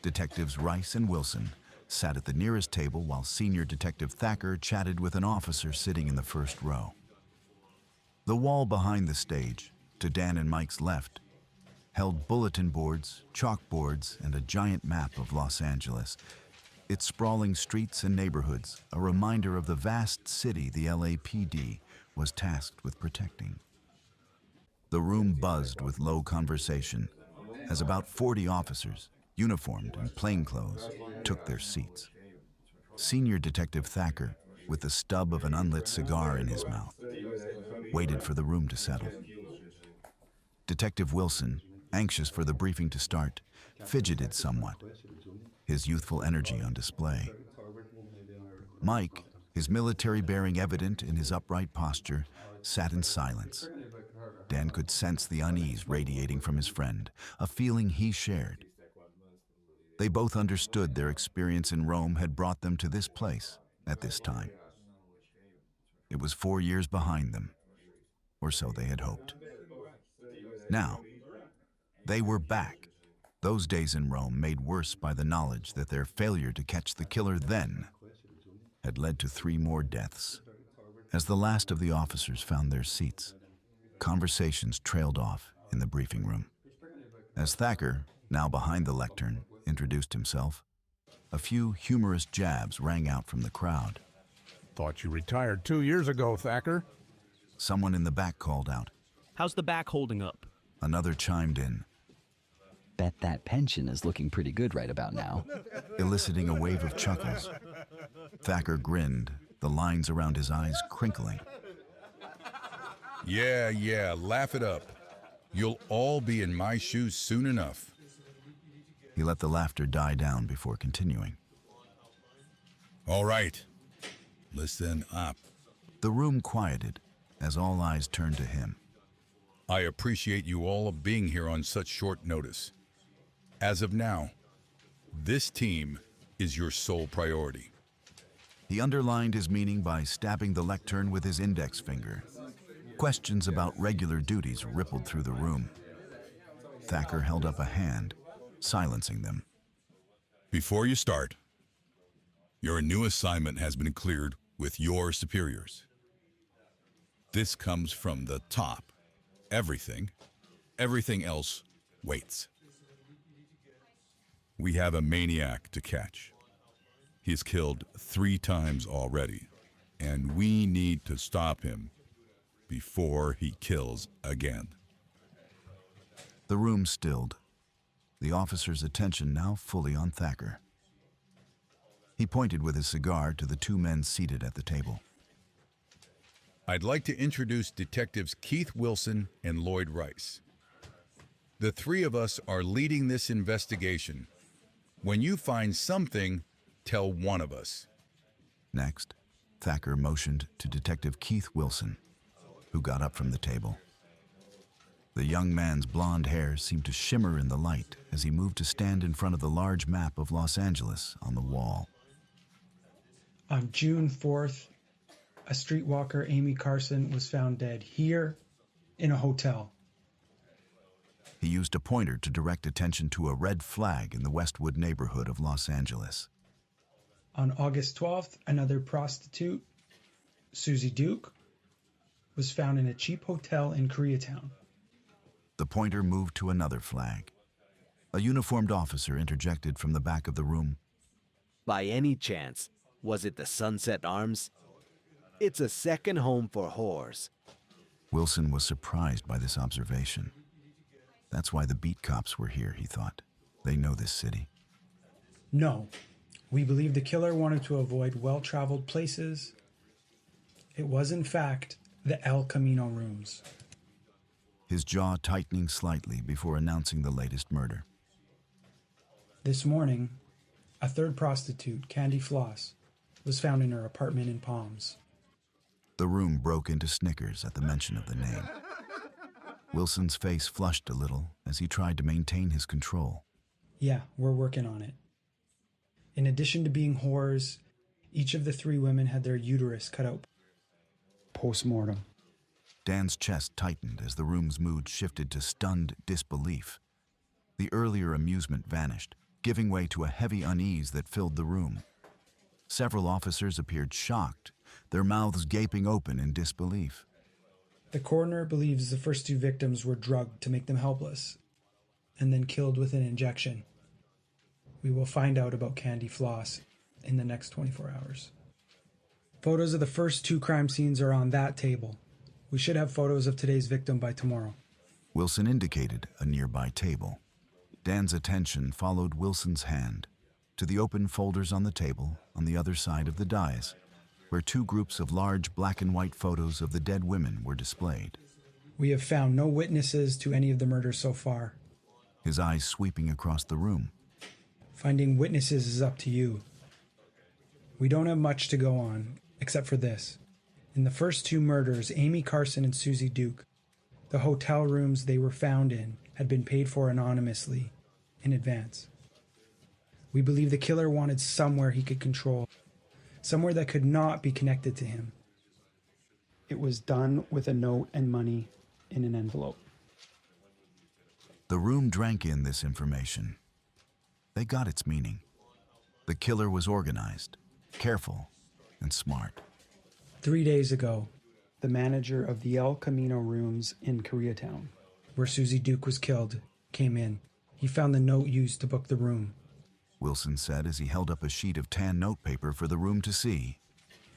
Detectives Rice and Wilson sat at the nearest table while Senior Detective Thacker chatted with an officer sitting in the first row. The wall behind the stage, to Dan and Mike's left, held bulletin boards, chalkboards, and a giant map of Los Angeles, its sprawling streets and neighborhoods, a reminder of the vast city the LAPD was tasked with protecting. The room buzzed with low conversation as about 40 officers, uniformed in plainclothes, took their seats. Senior Detective Thacker, with the stub of an unlit cigar in his mouth, waited for the room to settle. Detective Wilson, anxious for the briefing to start, fidgeted somewhat, his youthful energy on display. Mike, his military bearing evident in his upright posture, sat in silence. Dan could sense the unease radiating from his friend, a feeling he shared. They both understood their experience in Rome had brought them to this place at this time. It was 4 years behind them, or so they had hoped. Now, they were back, those days in Rome made worse by the knowledge that their failure to catch the killer then had led to 3 more deaths. As the last of the officers found their seats, conversations trailed off in the briefing room. As Thacker, now behind the lectern, introduced himself, a few humorous jabs rang out from the crowd. Thought you retired 2 years ago, Thacker. Someone in the back called out. How's the back holding up? Another chimed in. Bet that pension is looking pretty good right about now. Eliciting a wave of chuckles. Thacker grinned, the lines around his eyes crinkling. Yeah, laugh it up. You'll all be in my shoes soon enough. He let the laughter die down before continuing. All right, listen up. The room quieted as all eyes turned to him. I appreciate you all being here on such short notice. As of now, this team is your sole priority. He underlined his meaning by stabbing the lectern with his index finger. Questions about regular duties rippled through the room. Thacker held up a hand, silencing them. Before you start, your new assignment has been cleared with your superiors. This comes from the top. Everything else waits. We have a maniac to catch. He has killed 3 times already, and we need to stop him before he kills again. The room stilled, the officer's attention now fully on Thacker. He pointed with his cigar to the 2 men seated at the table. I'd like to introduce Detectives Keith Wilson and Lloyd Rice. The 3 of us are leading this investigation. When you find something, tell one of us. Next, Thacker motioned to Detective Keith Wilson, who got up from the table. The young man's blonde hair seemed to shimmer in the light as he moved to stand in front of the large map of Los Angeles on the wall. On June 4th, a streetwalker, Amy Carson, was found dead here in a hotel. He used a pointer to direct attention to a red flag in the Westwood neighborhood of Los Angeles. On August 12th, another prostitute, Susie Duke, was found in a cheap hotel in Koreatown. The pointer moved to another flag. A uniformed officer interjected from the back of the room. By any chance, was it the Sunset Arms? It's a second home for whores. Wilson was surprised by this observation. That's why the beat cops were here, he thought. They know this city. No, we believe the killer wanted to avoid well-traveled places. It was, in fact, the El Camino rooms. His jaw tightening slightly before announcing the latest murder. This morning, a third prostitute, Candy Floss, was found in her apartment in Palms. The room broke into snickers at the mention of the name. Wilson's face flushed a little as he tried to maintain his control. Yeah, we're working on it. In addition to being whores, each of the 3 women had their uterus cut out post-mortem. Dan's chest tightened as the room's mood shifted to stunned disbelief. The earlier amusement vanished, giving way to a heavy unease that filled the room. Several officers appeared shocked, their mouths gaping open in disbelief. The coroner believes the first 2 victims were drugged to make them helpless, and then killed with an injection. We will find out about Candy Floss in the next 24 hours. Photos of the first 2 crime scenes are on that table. We should have photos of today's victim by tomorrow. Wilson indicated a nearby table. Dan's attention followed Wilson's hand to the open folders on the table on the other side of the dais, where 2 groups of large black and white photos of the dead women were displayed. We have found no witnesses to any of the murders so far. His eyes sweeping across the room. Finding witnesses is up to you. We don't have much to go on, except for this. In the first 2 murders, Amy Carson and Susie Duke, the hotel rooms they were found in had been paid for anonymously in advance. We believe the killer wanted somewhere he could control, somewhere that could not be connected to him. It was done with a note and money in an envelope. The room drank in this information. They got its meaning. The killer was organized, careful, and smart. 3 days ago, the manager of the El Camino rooms in Koreatown, where Susie Duke was killed, came in. He found the note used to book the room. Wilson said as he held up a sheet of tan notepaper for the room to see.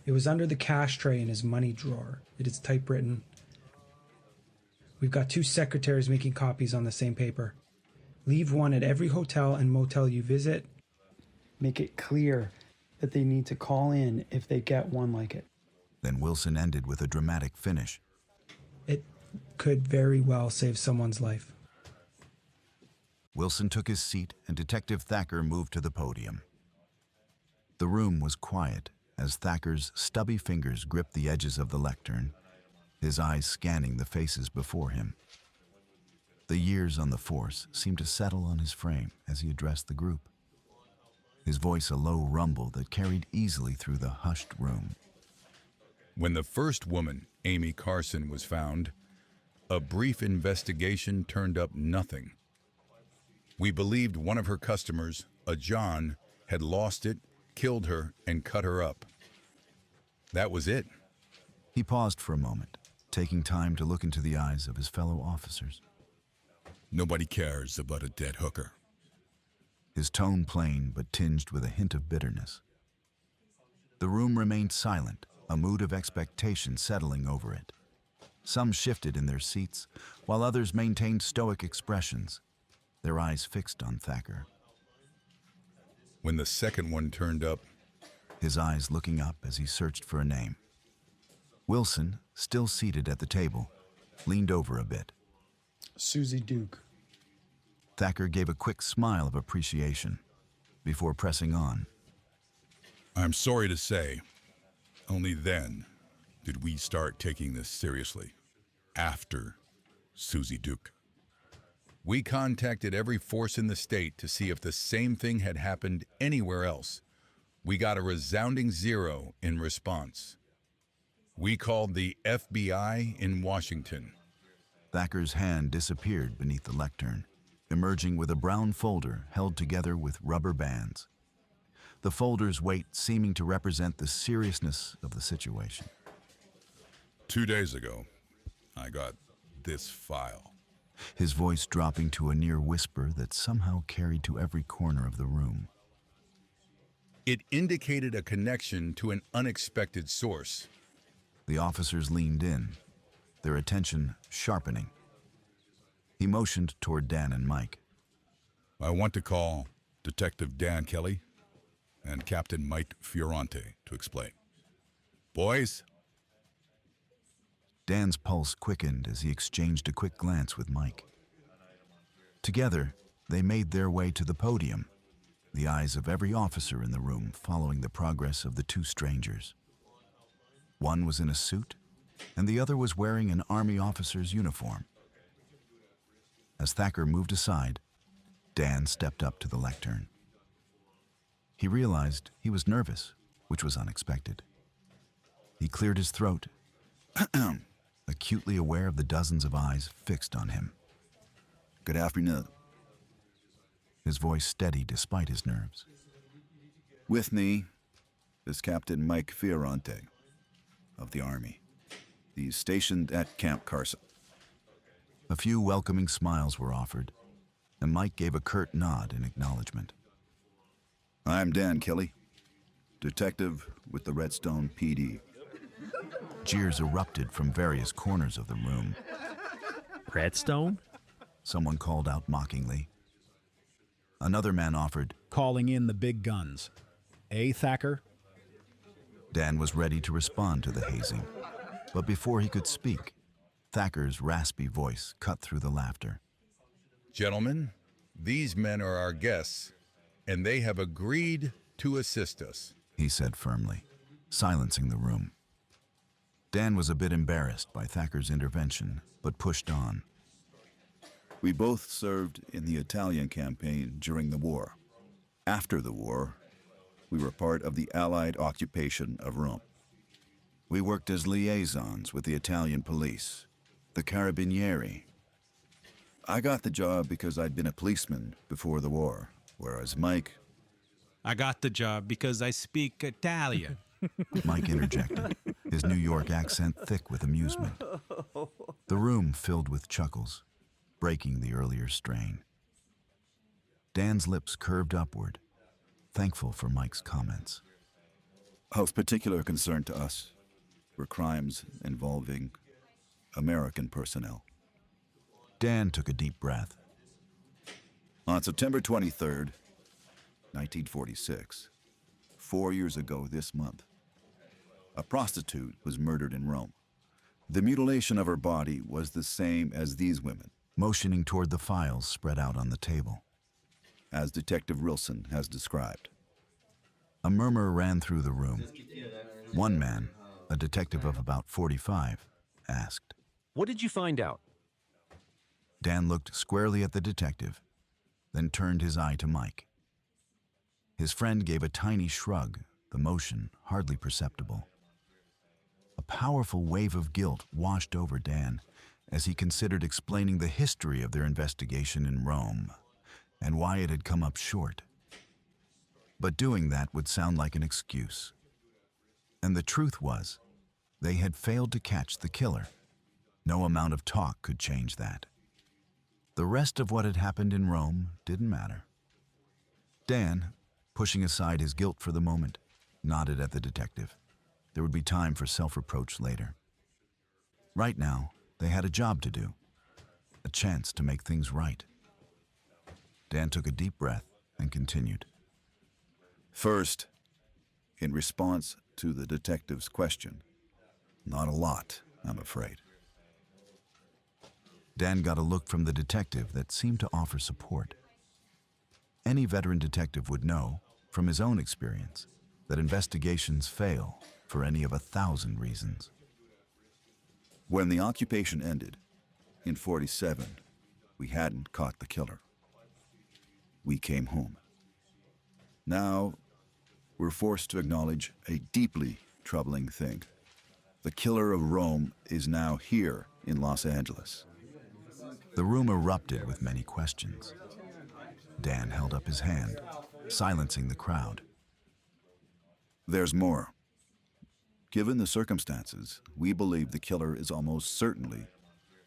It was under the cash tray in his money drawer. It is typewritten. We've got 2 secretaries making copies on the same paper. Leave one at every hotel and motel you visit. Make it clear that they need to call in if they get one like it. Then Wilson ended with a dramatic finish. It could very well save someone's life. Wilson took his seat and Detective Thacker moved to the podium. The room was quiet as Thacker's stubby fingers gripped the edges of the lectern, his eyes scanning the faces before him. The years on the force seemed to settle on his frame as he addressed the group. his voice a low rumble that carried easily through the hushed room. When the first woman, Amy Carson, was found, a brief investigation turned up nothing. We believed one of her customers, a John, had lost it, killed her, and cut her up. That was it. He paused for a moment, taking time to look into the eyes of his fellow officers. Nobody cares about a dead hooker. His tone plain but tinged with a hint of bitterness. The room remained silent, a mood of expectation settling over it. Some shifted in their seats, while others maintained stoic expressions, their eyes fixed on Thacker. When the second one turned up, his eyes looking up as he searched for a name. Wilson, still seated at the table, leaned over a bit. Susie Duke. Thacker gave a quick smile of appreciation before pressing on. I'm sorry to say, only then did we start taking this seriously. After Susie Duke. We contacted every force in the state to see if the same thing had happened anywhere else. We got a resounding 0 in response. We called the FBI in Washington. Thacker's hand disappeared beneath the lectern, emerging with a brown folder held together with rubber bands. The folder's weight seeming to represent the seriousness of the situation. 2 days ago, I got this file. His voice dropping to a near whisper that somehow carried to every corner of the room. It indicated a connection to an unexpected source. The officers leaned in, their attention sharpening. He motioned toward Dan and Mike. I want to call Detective Dan Kelly and Captain Mike Fiorante to explain. Boys? Dan's pulse quickened as he exchanged a quick glance with Mike. Together, they made their way to the podium, the eyes of every officer in the room following the progress of the two strangers. One was in a suit, and the other was wearing an Army officer's uniform. As Thacker moved aside, Dan stepped up to the lectern. He realized he was nervous, which was unexpected. He cleared his throat, acutely aware of the dozens of eyes fixed on him. Good afternoon. His voice steady despite his nerves. With me is Captain Mike Fiorante of the Army. He's stationed at Camp Carson. A few welcoming smiles were offered, and Mike gave a curt nod in acknowledgement. I'm Dan Kelly, detective with the Redstone PD. Jeers erupted from various corners of the room. Redstone? Someone called out mockingly. Another man offered, Calling in the big guns. Thacker? Dan was ready to respond to the hazing, but before he could speak, Thacker's raspy voice cut through the laughter. Gentlemen, these men are our guests, and they have agreed to assist us, he said firmly, silencing the room. Dan was a bit embarrassed by Thacker's intervention, but pushed on. We both served in the Italian campaign during the war. After the war, we were part of the Allied occupation of Rome. We worked as liaisons with the Italian police, the Carabinieri. I got the job because I'd been a policeman before the war, whereas Mike... I got the job because I speak Italian. Mike interjected, his New York accent thick with amusement. The room filled with chuckles, breaking the earlier strain. Dan's lips curved upward, thankful for Mike's comments. Of particular concern to us were crimes involving American personnel. Dan took a deep breath. On September 23rd, 1946, 4 years ago this month, a prostitute was murdered in Rome. The mutilation of her body was the same as these women, motioning toward the files spread out on the table, as Detective Wilson has described. A murmur ran through the room. One man, a detective of about 45, asked, What did you find out? Dan looked squarely at the detective, then turned his eye to Mike. His friend gave a tiny shrug, the motion hardly perceptible. A powerful wave of guilt washed over Dan as he considered explaining the history of their investigation in Rome and why it had come up short. But doing that would sound like an excuse. And the truth was, they had failed to catch the killer. No amount of talk could change that. The rest of what had happened in Rome didn't matter. Dan, pushing aside his guilt for the moment, nodded at the detective. There would be time for self-reproach later. Right now, they had a job to do, a chance to make things right. Dan took a deep breath and continued. First, in response to the detective's question, not a lot, I'm afraid. Dan got a look from the detective that seemed to offer support. Any veteran detective would know, from his own experience, that investigations fail for any of 1,000 reasons. When the occupation ended, in '47, we hadn't caught the killer. We came home. Now, we're forced to acknowledge a deeply troubling thing. The killer of Rome is now here in Los Angeles. The room erupted with many questions. Dan held up his hand, silencing the crowd. There's more. Given the circumstances, we believe the killer is almost certainly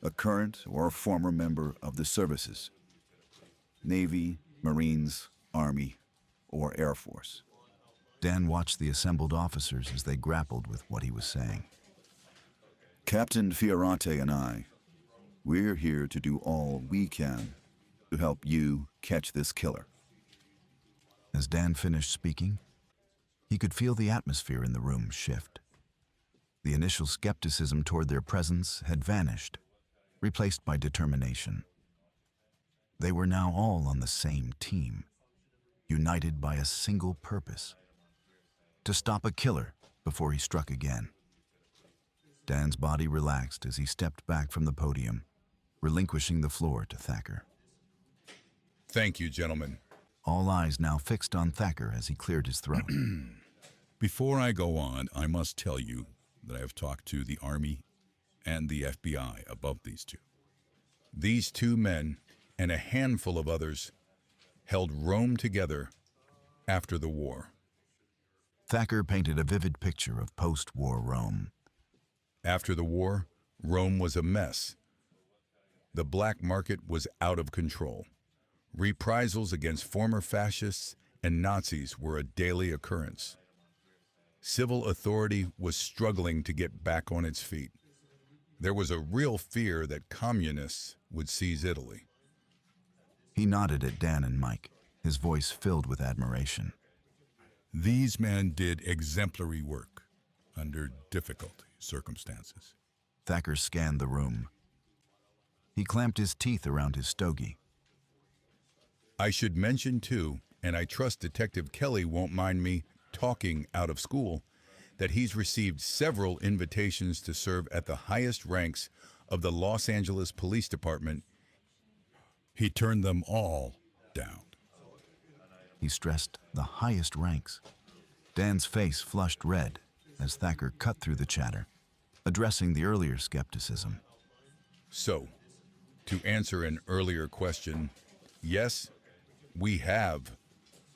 a current or former member of the services. Navy, Marines, Army, or Air Force. Dan watched the assembled officers as they grappled with what he was saying. Captain Fiorante and I, we're here to do all we can to help you catch this killer. As Dan finished speaking, he could feel the atmosphere in the room shift. The initial skepticism toward their presence had vanished, replaced by determination. They were now all on the same team, united by a single purpose: to stop a killer before he struck again. Dan's body relaxed as he stepped back from the podium, relinquishing the floor to Thacker. Thank you, gentlemen. All eyes now fixed on Thacker as he cleared his throat. Before I go on, I must tell you that I have talked to the Army and the FBI about these two. These two men and a handful of others held Rome together after the war. Thacker painted a vivid picture of post-war Rome. After the war, Rome was a mess. The black market was out of control. Reprisals against former fascists and Nazis were a daily occurrence. Civil authority was struggling to get back on its feet. There was a real fear that communists would seize Italy. He nodded at Dan and Mike, his voice filled with admiration. These men did exemplary work under difficult circumstances. Thacker scanned the room. He clamped his teeth around his stogie. I should mention, too, and I trust Detective Kelly won't mind me talking out of school, that he's received several invitations to serve at the highest ranks of the Los Angeles Police Department. He turned them all down. He stressed the highest ranks. Dan's face flushed red as Thacker cut through the chatter, addressing the earlier skepticism. So, to answer an earlier question, yes, we have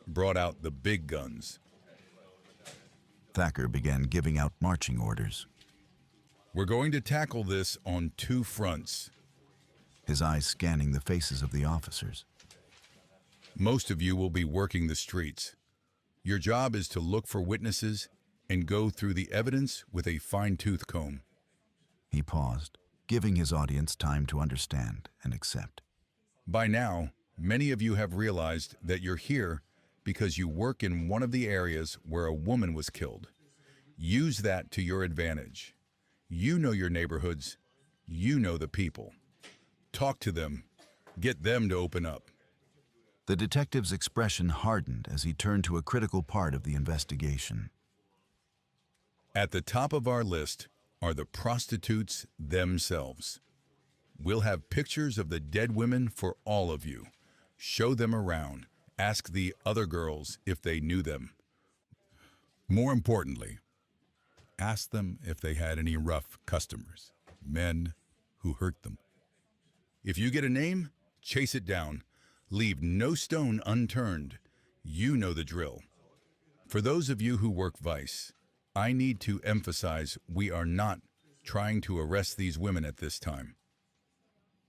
brought out the big guns. Thacker began giving out marching orders. We're going to tackle this on two fronts. His eyes scanning the faces of the officers. Most of you will be working the streets. Your job is to look for witnesses and go through the evidence with a fine-tooth comb. He paused, giving his audience time to understand and accept. By now, many of you have realized that you're here because you work in one of the areas where a woman was killed. Use that to your advantage. You know your neighborhoods. You know the people. Talk to them. Get them to open up. The detective's expression hardened as he turned to a critical part of the investigation. At the top of our list are the prostitutes themselves. We'll have pictures of the dead women for all of you. Show them around Ask the other girls if they knew them. More importantly, ask them if they had any rough customers, men who hurt them. If you get a name, chase it down. Leave no stone unturned. You know the drill. For those of you who work Vice, I need to emphasize we are not trying to arrest these women at this time.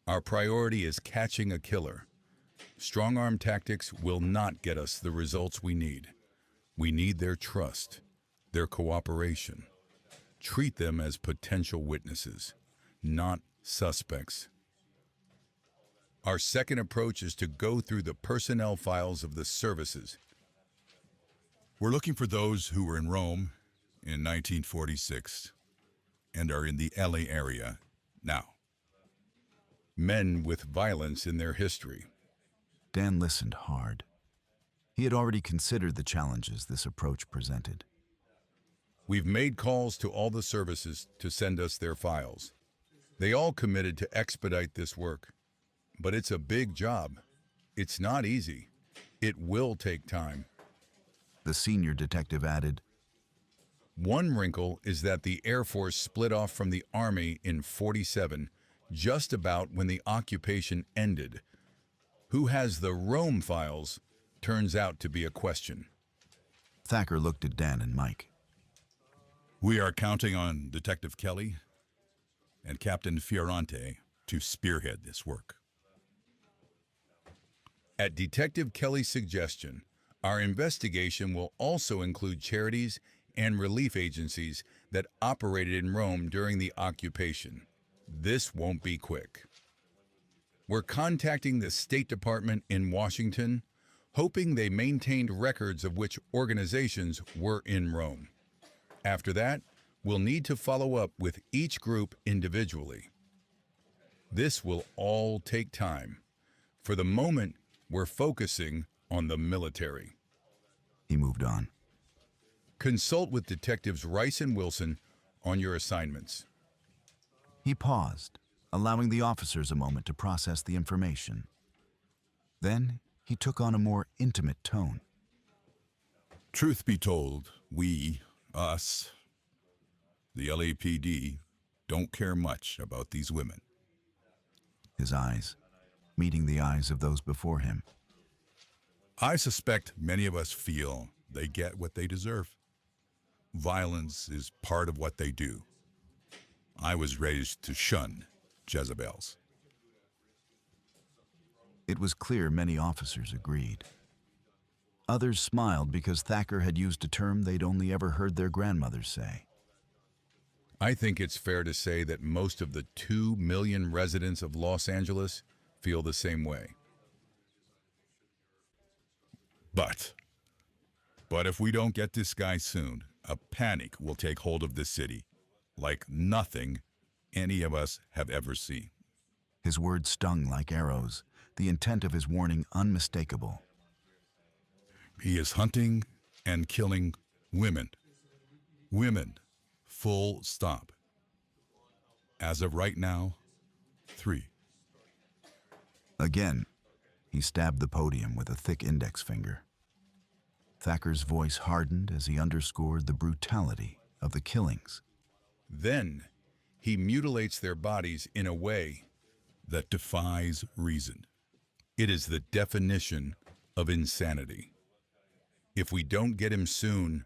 Our priority is catching a killer. Strong-arm tactics will not get us the results we need. We need their trust, their cooperation. Treat them as potential witnesses, not suspects. Our second approach is to go through the personnel files of the services. We're looking for those who were in Rome in 1946 and are in the LA area now. Men with violence in their history. Dan listened hard. He had already considered the challenges this approach presented. We've made calls to all the services to send us their files. They all committed to expedite this work. But it's a big job. It's not easy. It will take time. The senior detective added, One wrinkle is that the Air Force split off from the Army in '47, just about when the occupation ended. Who has the Rome files turns out to be a question. Thacker looked at Dan and Mike. We are counting on Detective Kelly and Captain Fiorante to spearhead this work. At Detective Kelly's suggestion, our investigation will also include charities and relief agencies that operated in Rome during the occupation. This won't be quick. We're contacting the State Department in Washington, hoping they maintained records of which organizations were in Rome. After that, we'll need to follow up with each group individually. This will all take time. For the moment, we're focusing on the military. He moved on. Consult with Detectives Rice and Wilson on your assignments. He paused, allowing the officers a moment to process the information. Then he took on a more intimate tone. Truth be told, us, the LAPD, don't care much about these women. His eyes meeting the eyes of those before him. I suspect many of us feel they get what they deserve. Violence is part of what they do. I was raised to shun Jezebels. It was clear many officers agreed. Others smiled because Thacker had used a term they'd only ever heard their grandmothers say. I think it's fair to say that most of the 2 million residents of Los Angeles feel the same way. But if we don't get this guy soon, a panic will take hold of this city, like nothing any of us have ever seen. His words stung like arrows, the intent of his warning unmistakable. He is hunting and killing women. Women, full stop. As of right now, 3. Again, he stabbed the podium with a thick index finger. Thacker's voice hardened as he underscored the brutality of the killings. Then he mutilates their bodies in a way that defies reason. It is the definition of insanity. If we don't get him soon,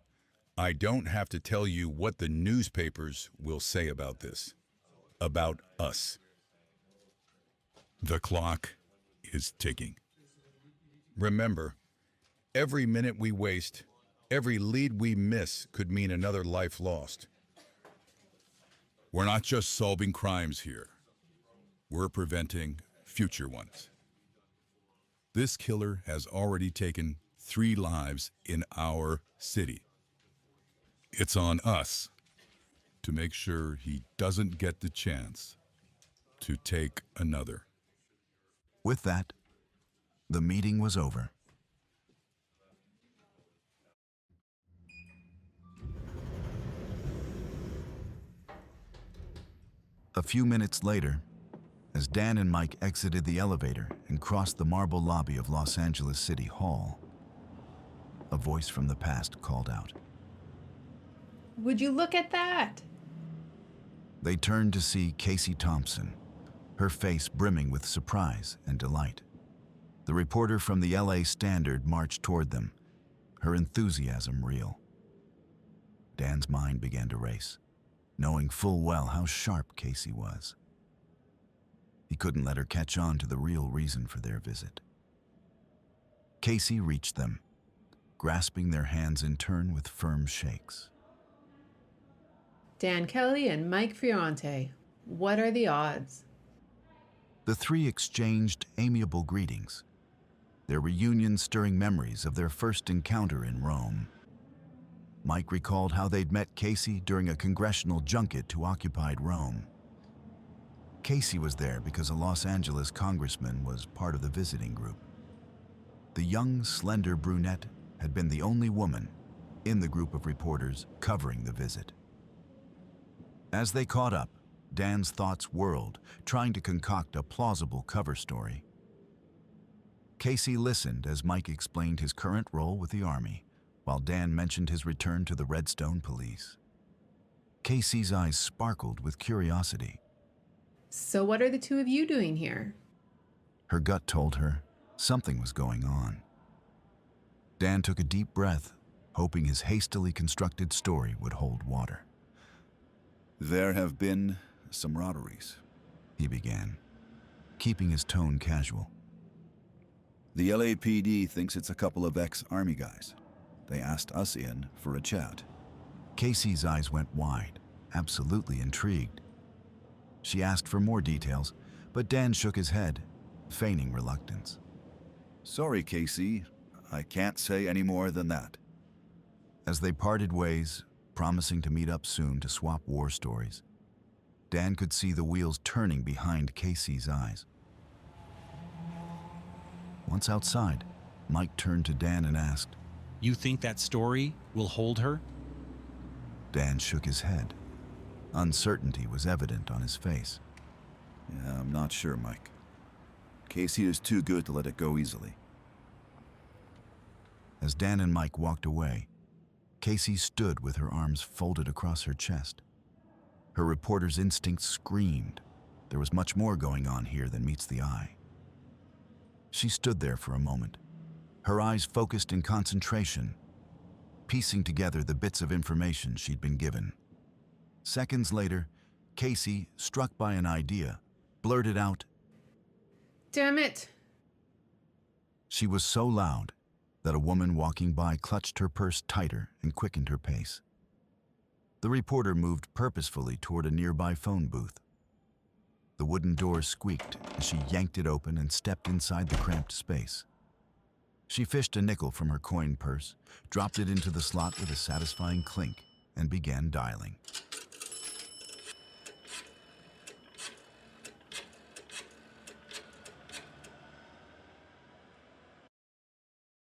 I don't have to tell you what the newspapers will say about this, about us. The clock is ticking. Remember, every minute we waste, every lead we miss could mean another life lost. We're not just solving crimes here. We're preventing future ones. This killer has already taken 3 lives in our city. It's on us to make sure he doesn't get the chance to take another. With that, the meeting was over. A few minutes later, As Dan and Mike exited the elevator and crossed the marble lobby of Los Angeles City Hall, a voice from the past called out. Would you look at that? They turned to see Casey Thompson, her face brimming with surprise and delight. The reporter from the LA Standard marched toward them, her enthusiasm real. Dan's mind began to race, knowing full well how sharp Casey was. He couldn't let her catch on to the real reason for their visit. Casey reached them, grasping their hands in turn with firm shakes. Dan Kelly and Mike Fioronte, what are the odds? The three exchanged amiable greetings, their reunion stirring memories of their first encounter in Rome. Mike recalled how they'd met Casey during a congressional junket to occupied Rome. Casey was there because a Los Angeles congressman was part of the visiting group. The young, slender brunette had been the only woman in the group of reporters covering the visit. As they caught up, Dan's thoughts whirled, trying to concoct a plausible cover story. Casey listened as Mike explained his current role with the Army, while Dan mentioned his return to the Redstone Police. Casey's eyes sparkled with curiosity. So what are the two of you doing here? Her gut told her something was going on. Dan took a deep breath, hoping his hastily constructed story would hold water. There have been some robberies, he began, keeping his tone casual. The LAPD thinks it's a couple of ex-Army guys. They asked us in for a chat. Casey's eyes went wide, absolutely intrigued. She asked for more details, but Dan shook his head, feigning reluctance. Sorry, Casey. I can't say any more than that. As they parted ways, promising to meet up soon to swap war stories, Dan could see the wheels turning behind Casey's eyes. Once outside, Mike turned to Dan and asked, You think that story will hold her? Dan shook his head. Uncertainty was evident on his face. Yeah, I'm not sure, Mike. Casey is too good to let it go easily. As Dan and Mike walked away, Casey stood with her arms folded across her chest. Her reporter's instincts screamed. There was much more going on here than meets the eye. She stood there for a moment, her eyes focused in concentration, piecing together the bits of information she'd been given. Seconds later, Casey, struck by an idea, blurted out, Damn it! She was so loud that a woman walking by clutched her purse tighter and quickened her pace. The reporter moved purposefully toward a nearby phone booth. The wooden door squeaked as she yanked it open and stepped inside the cramped space. She fished a nickel from her coin purse, dropped it into the slot with a satisfying clink, and began dialing.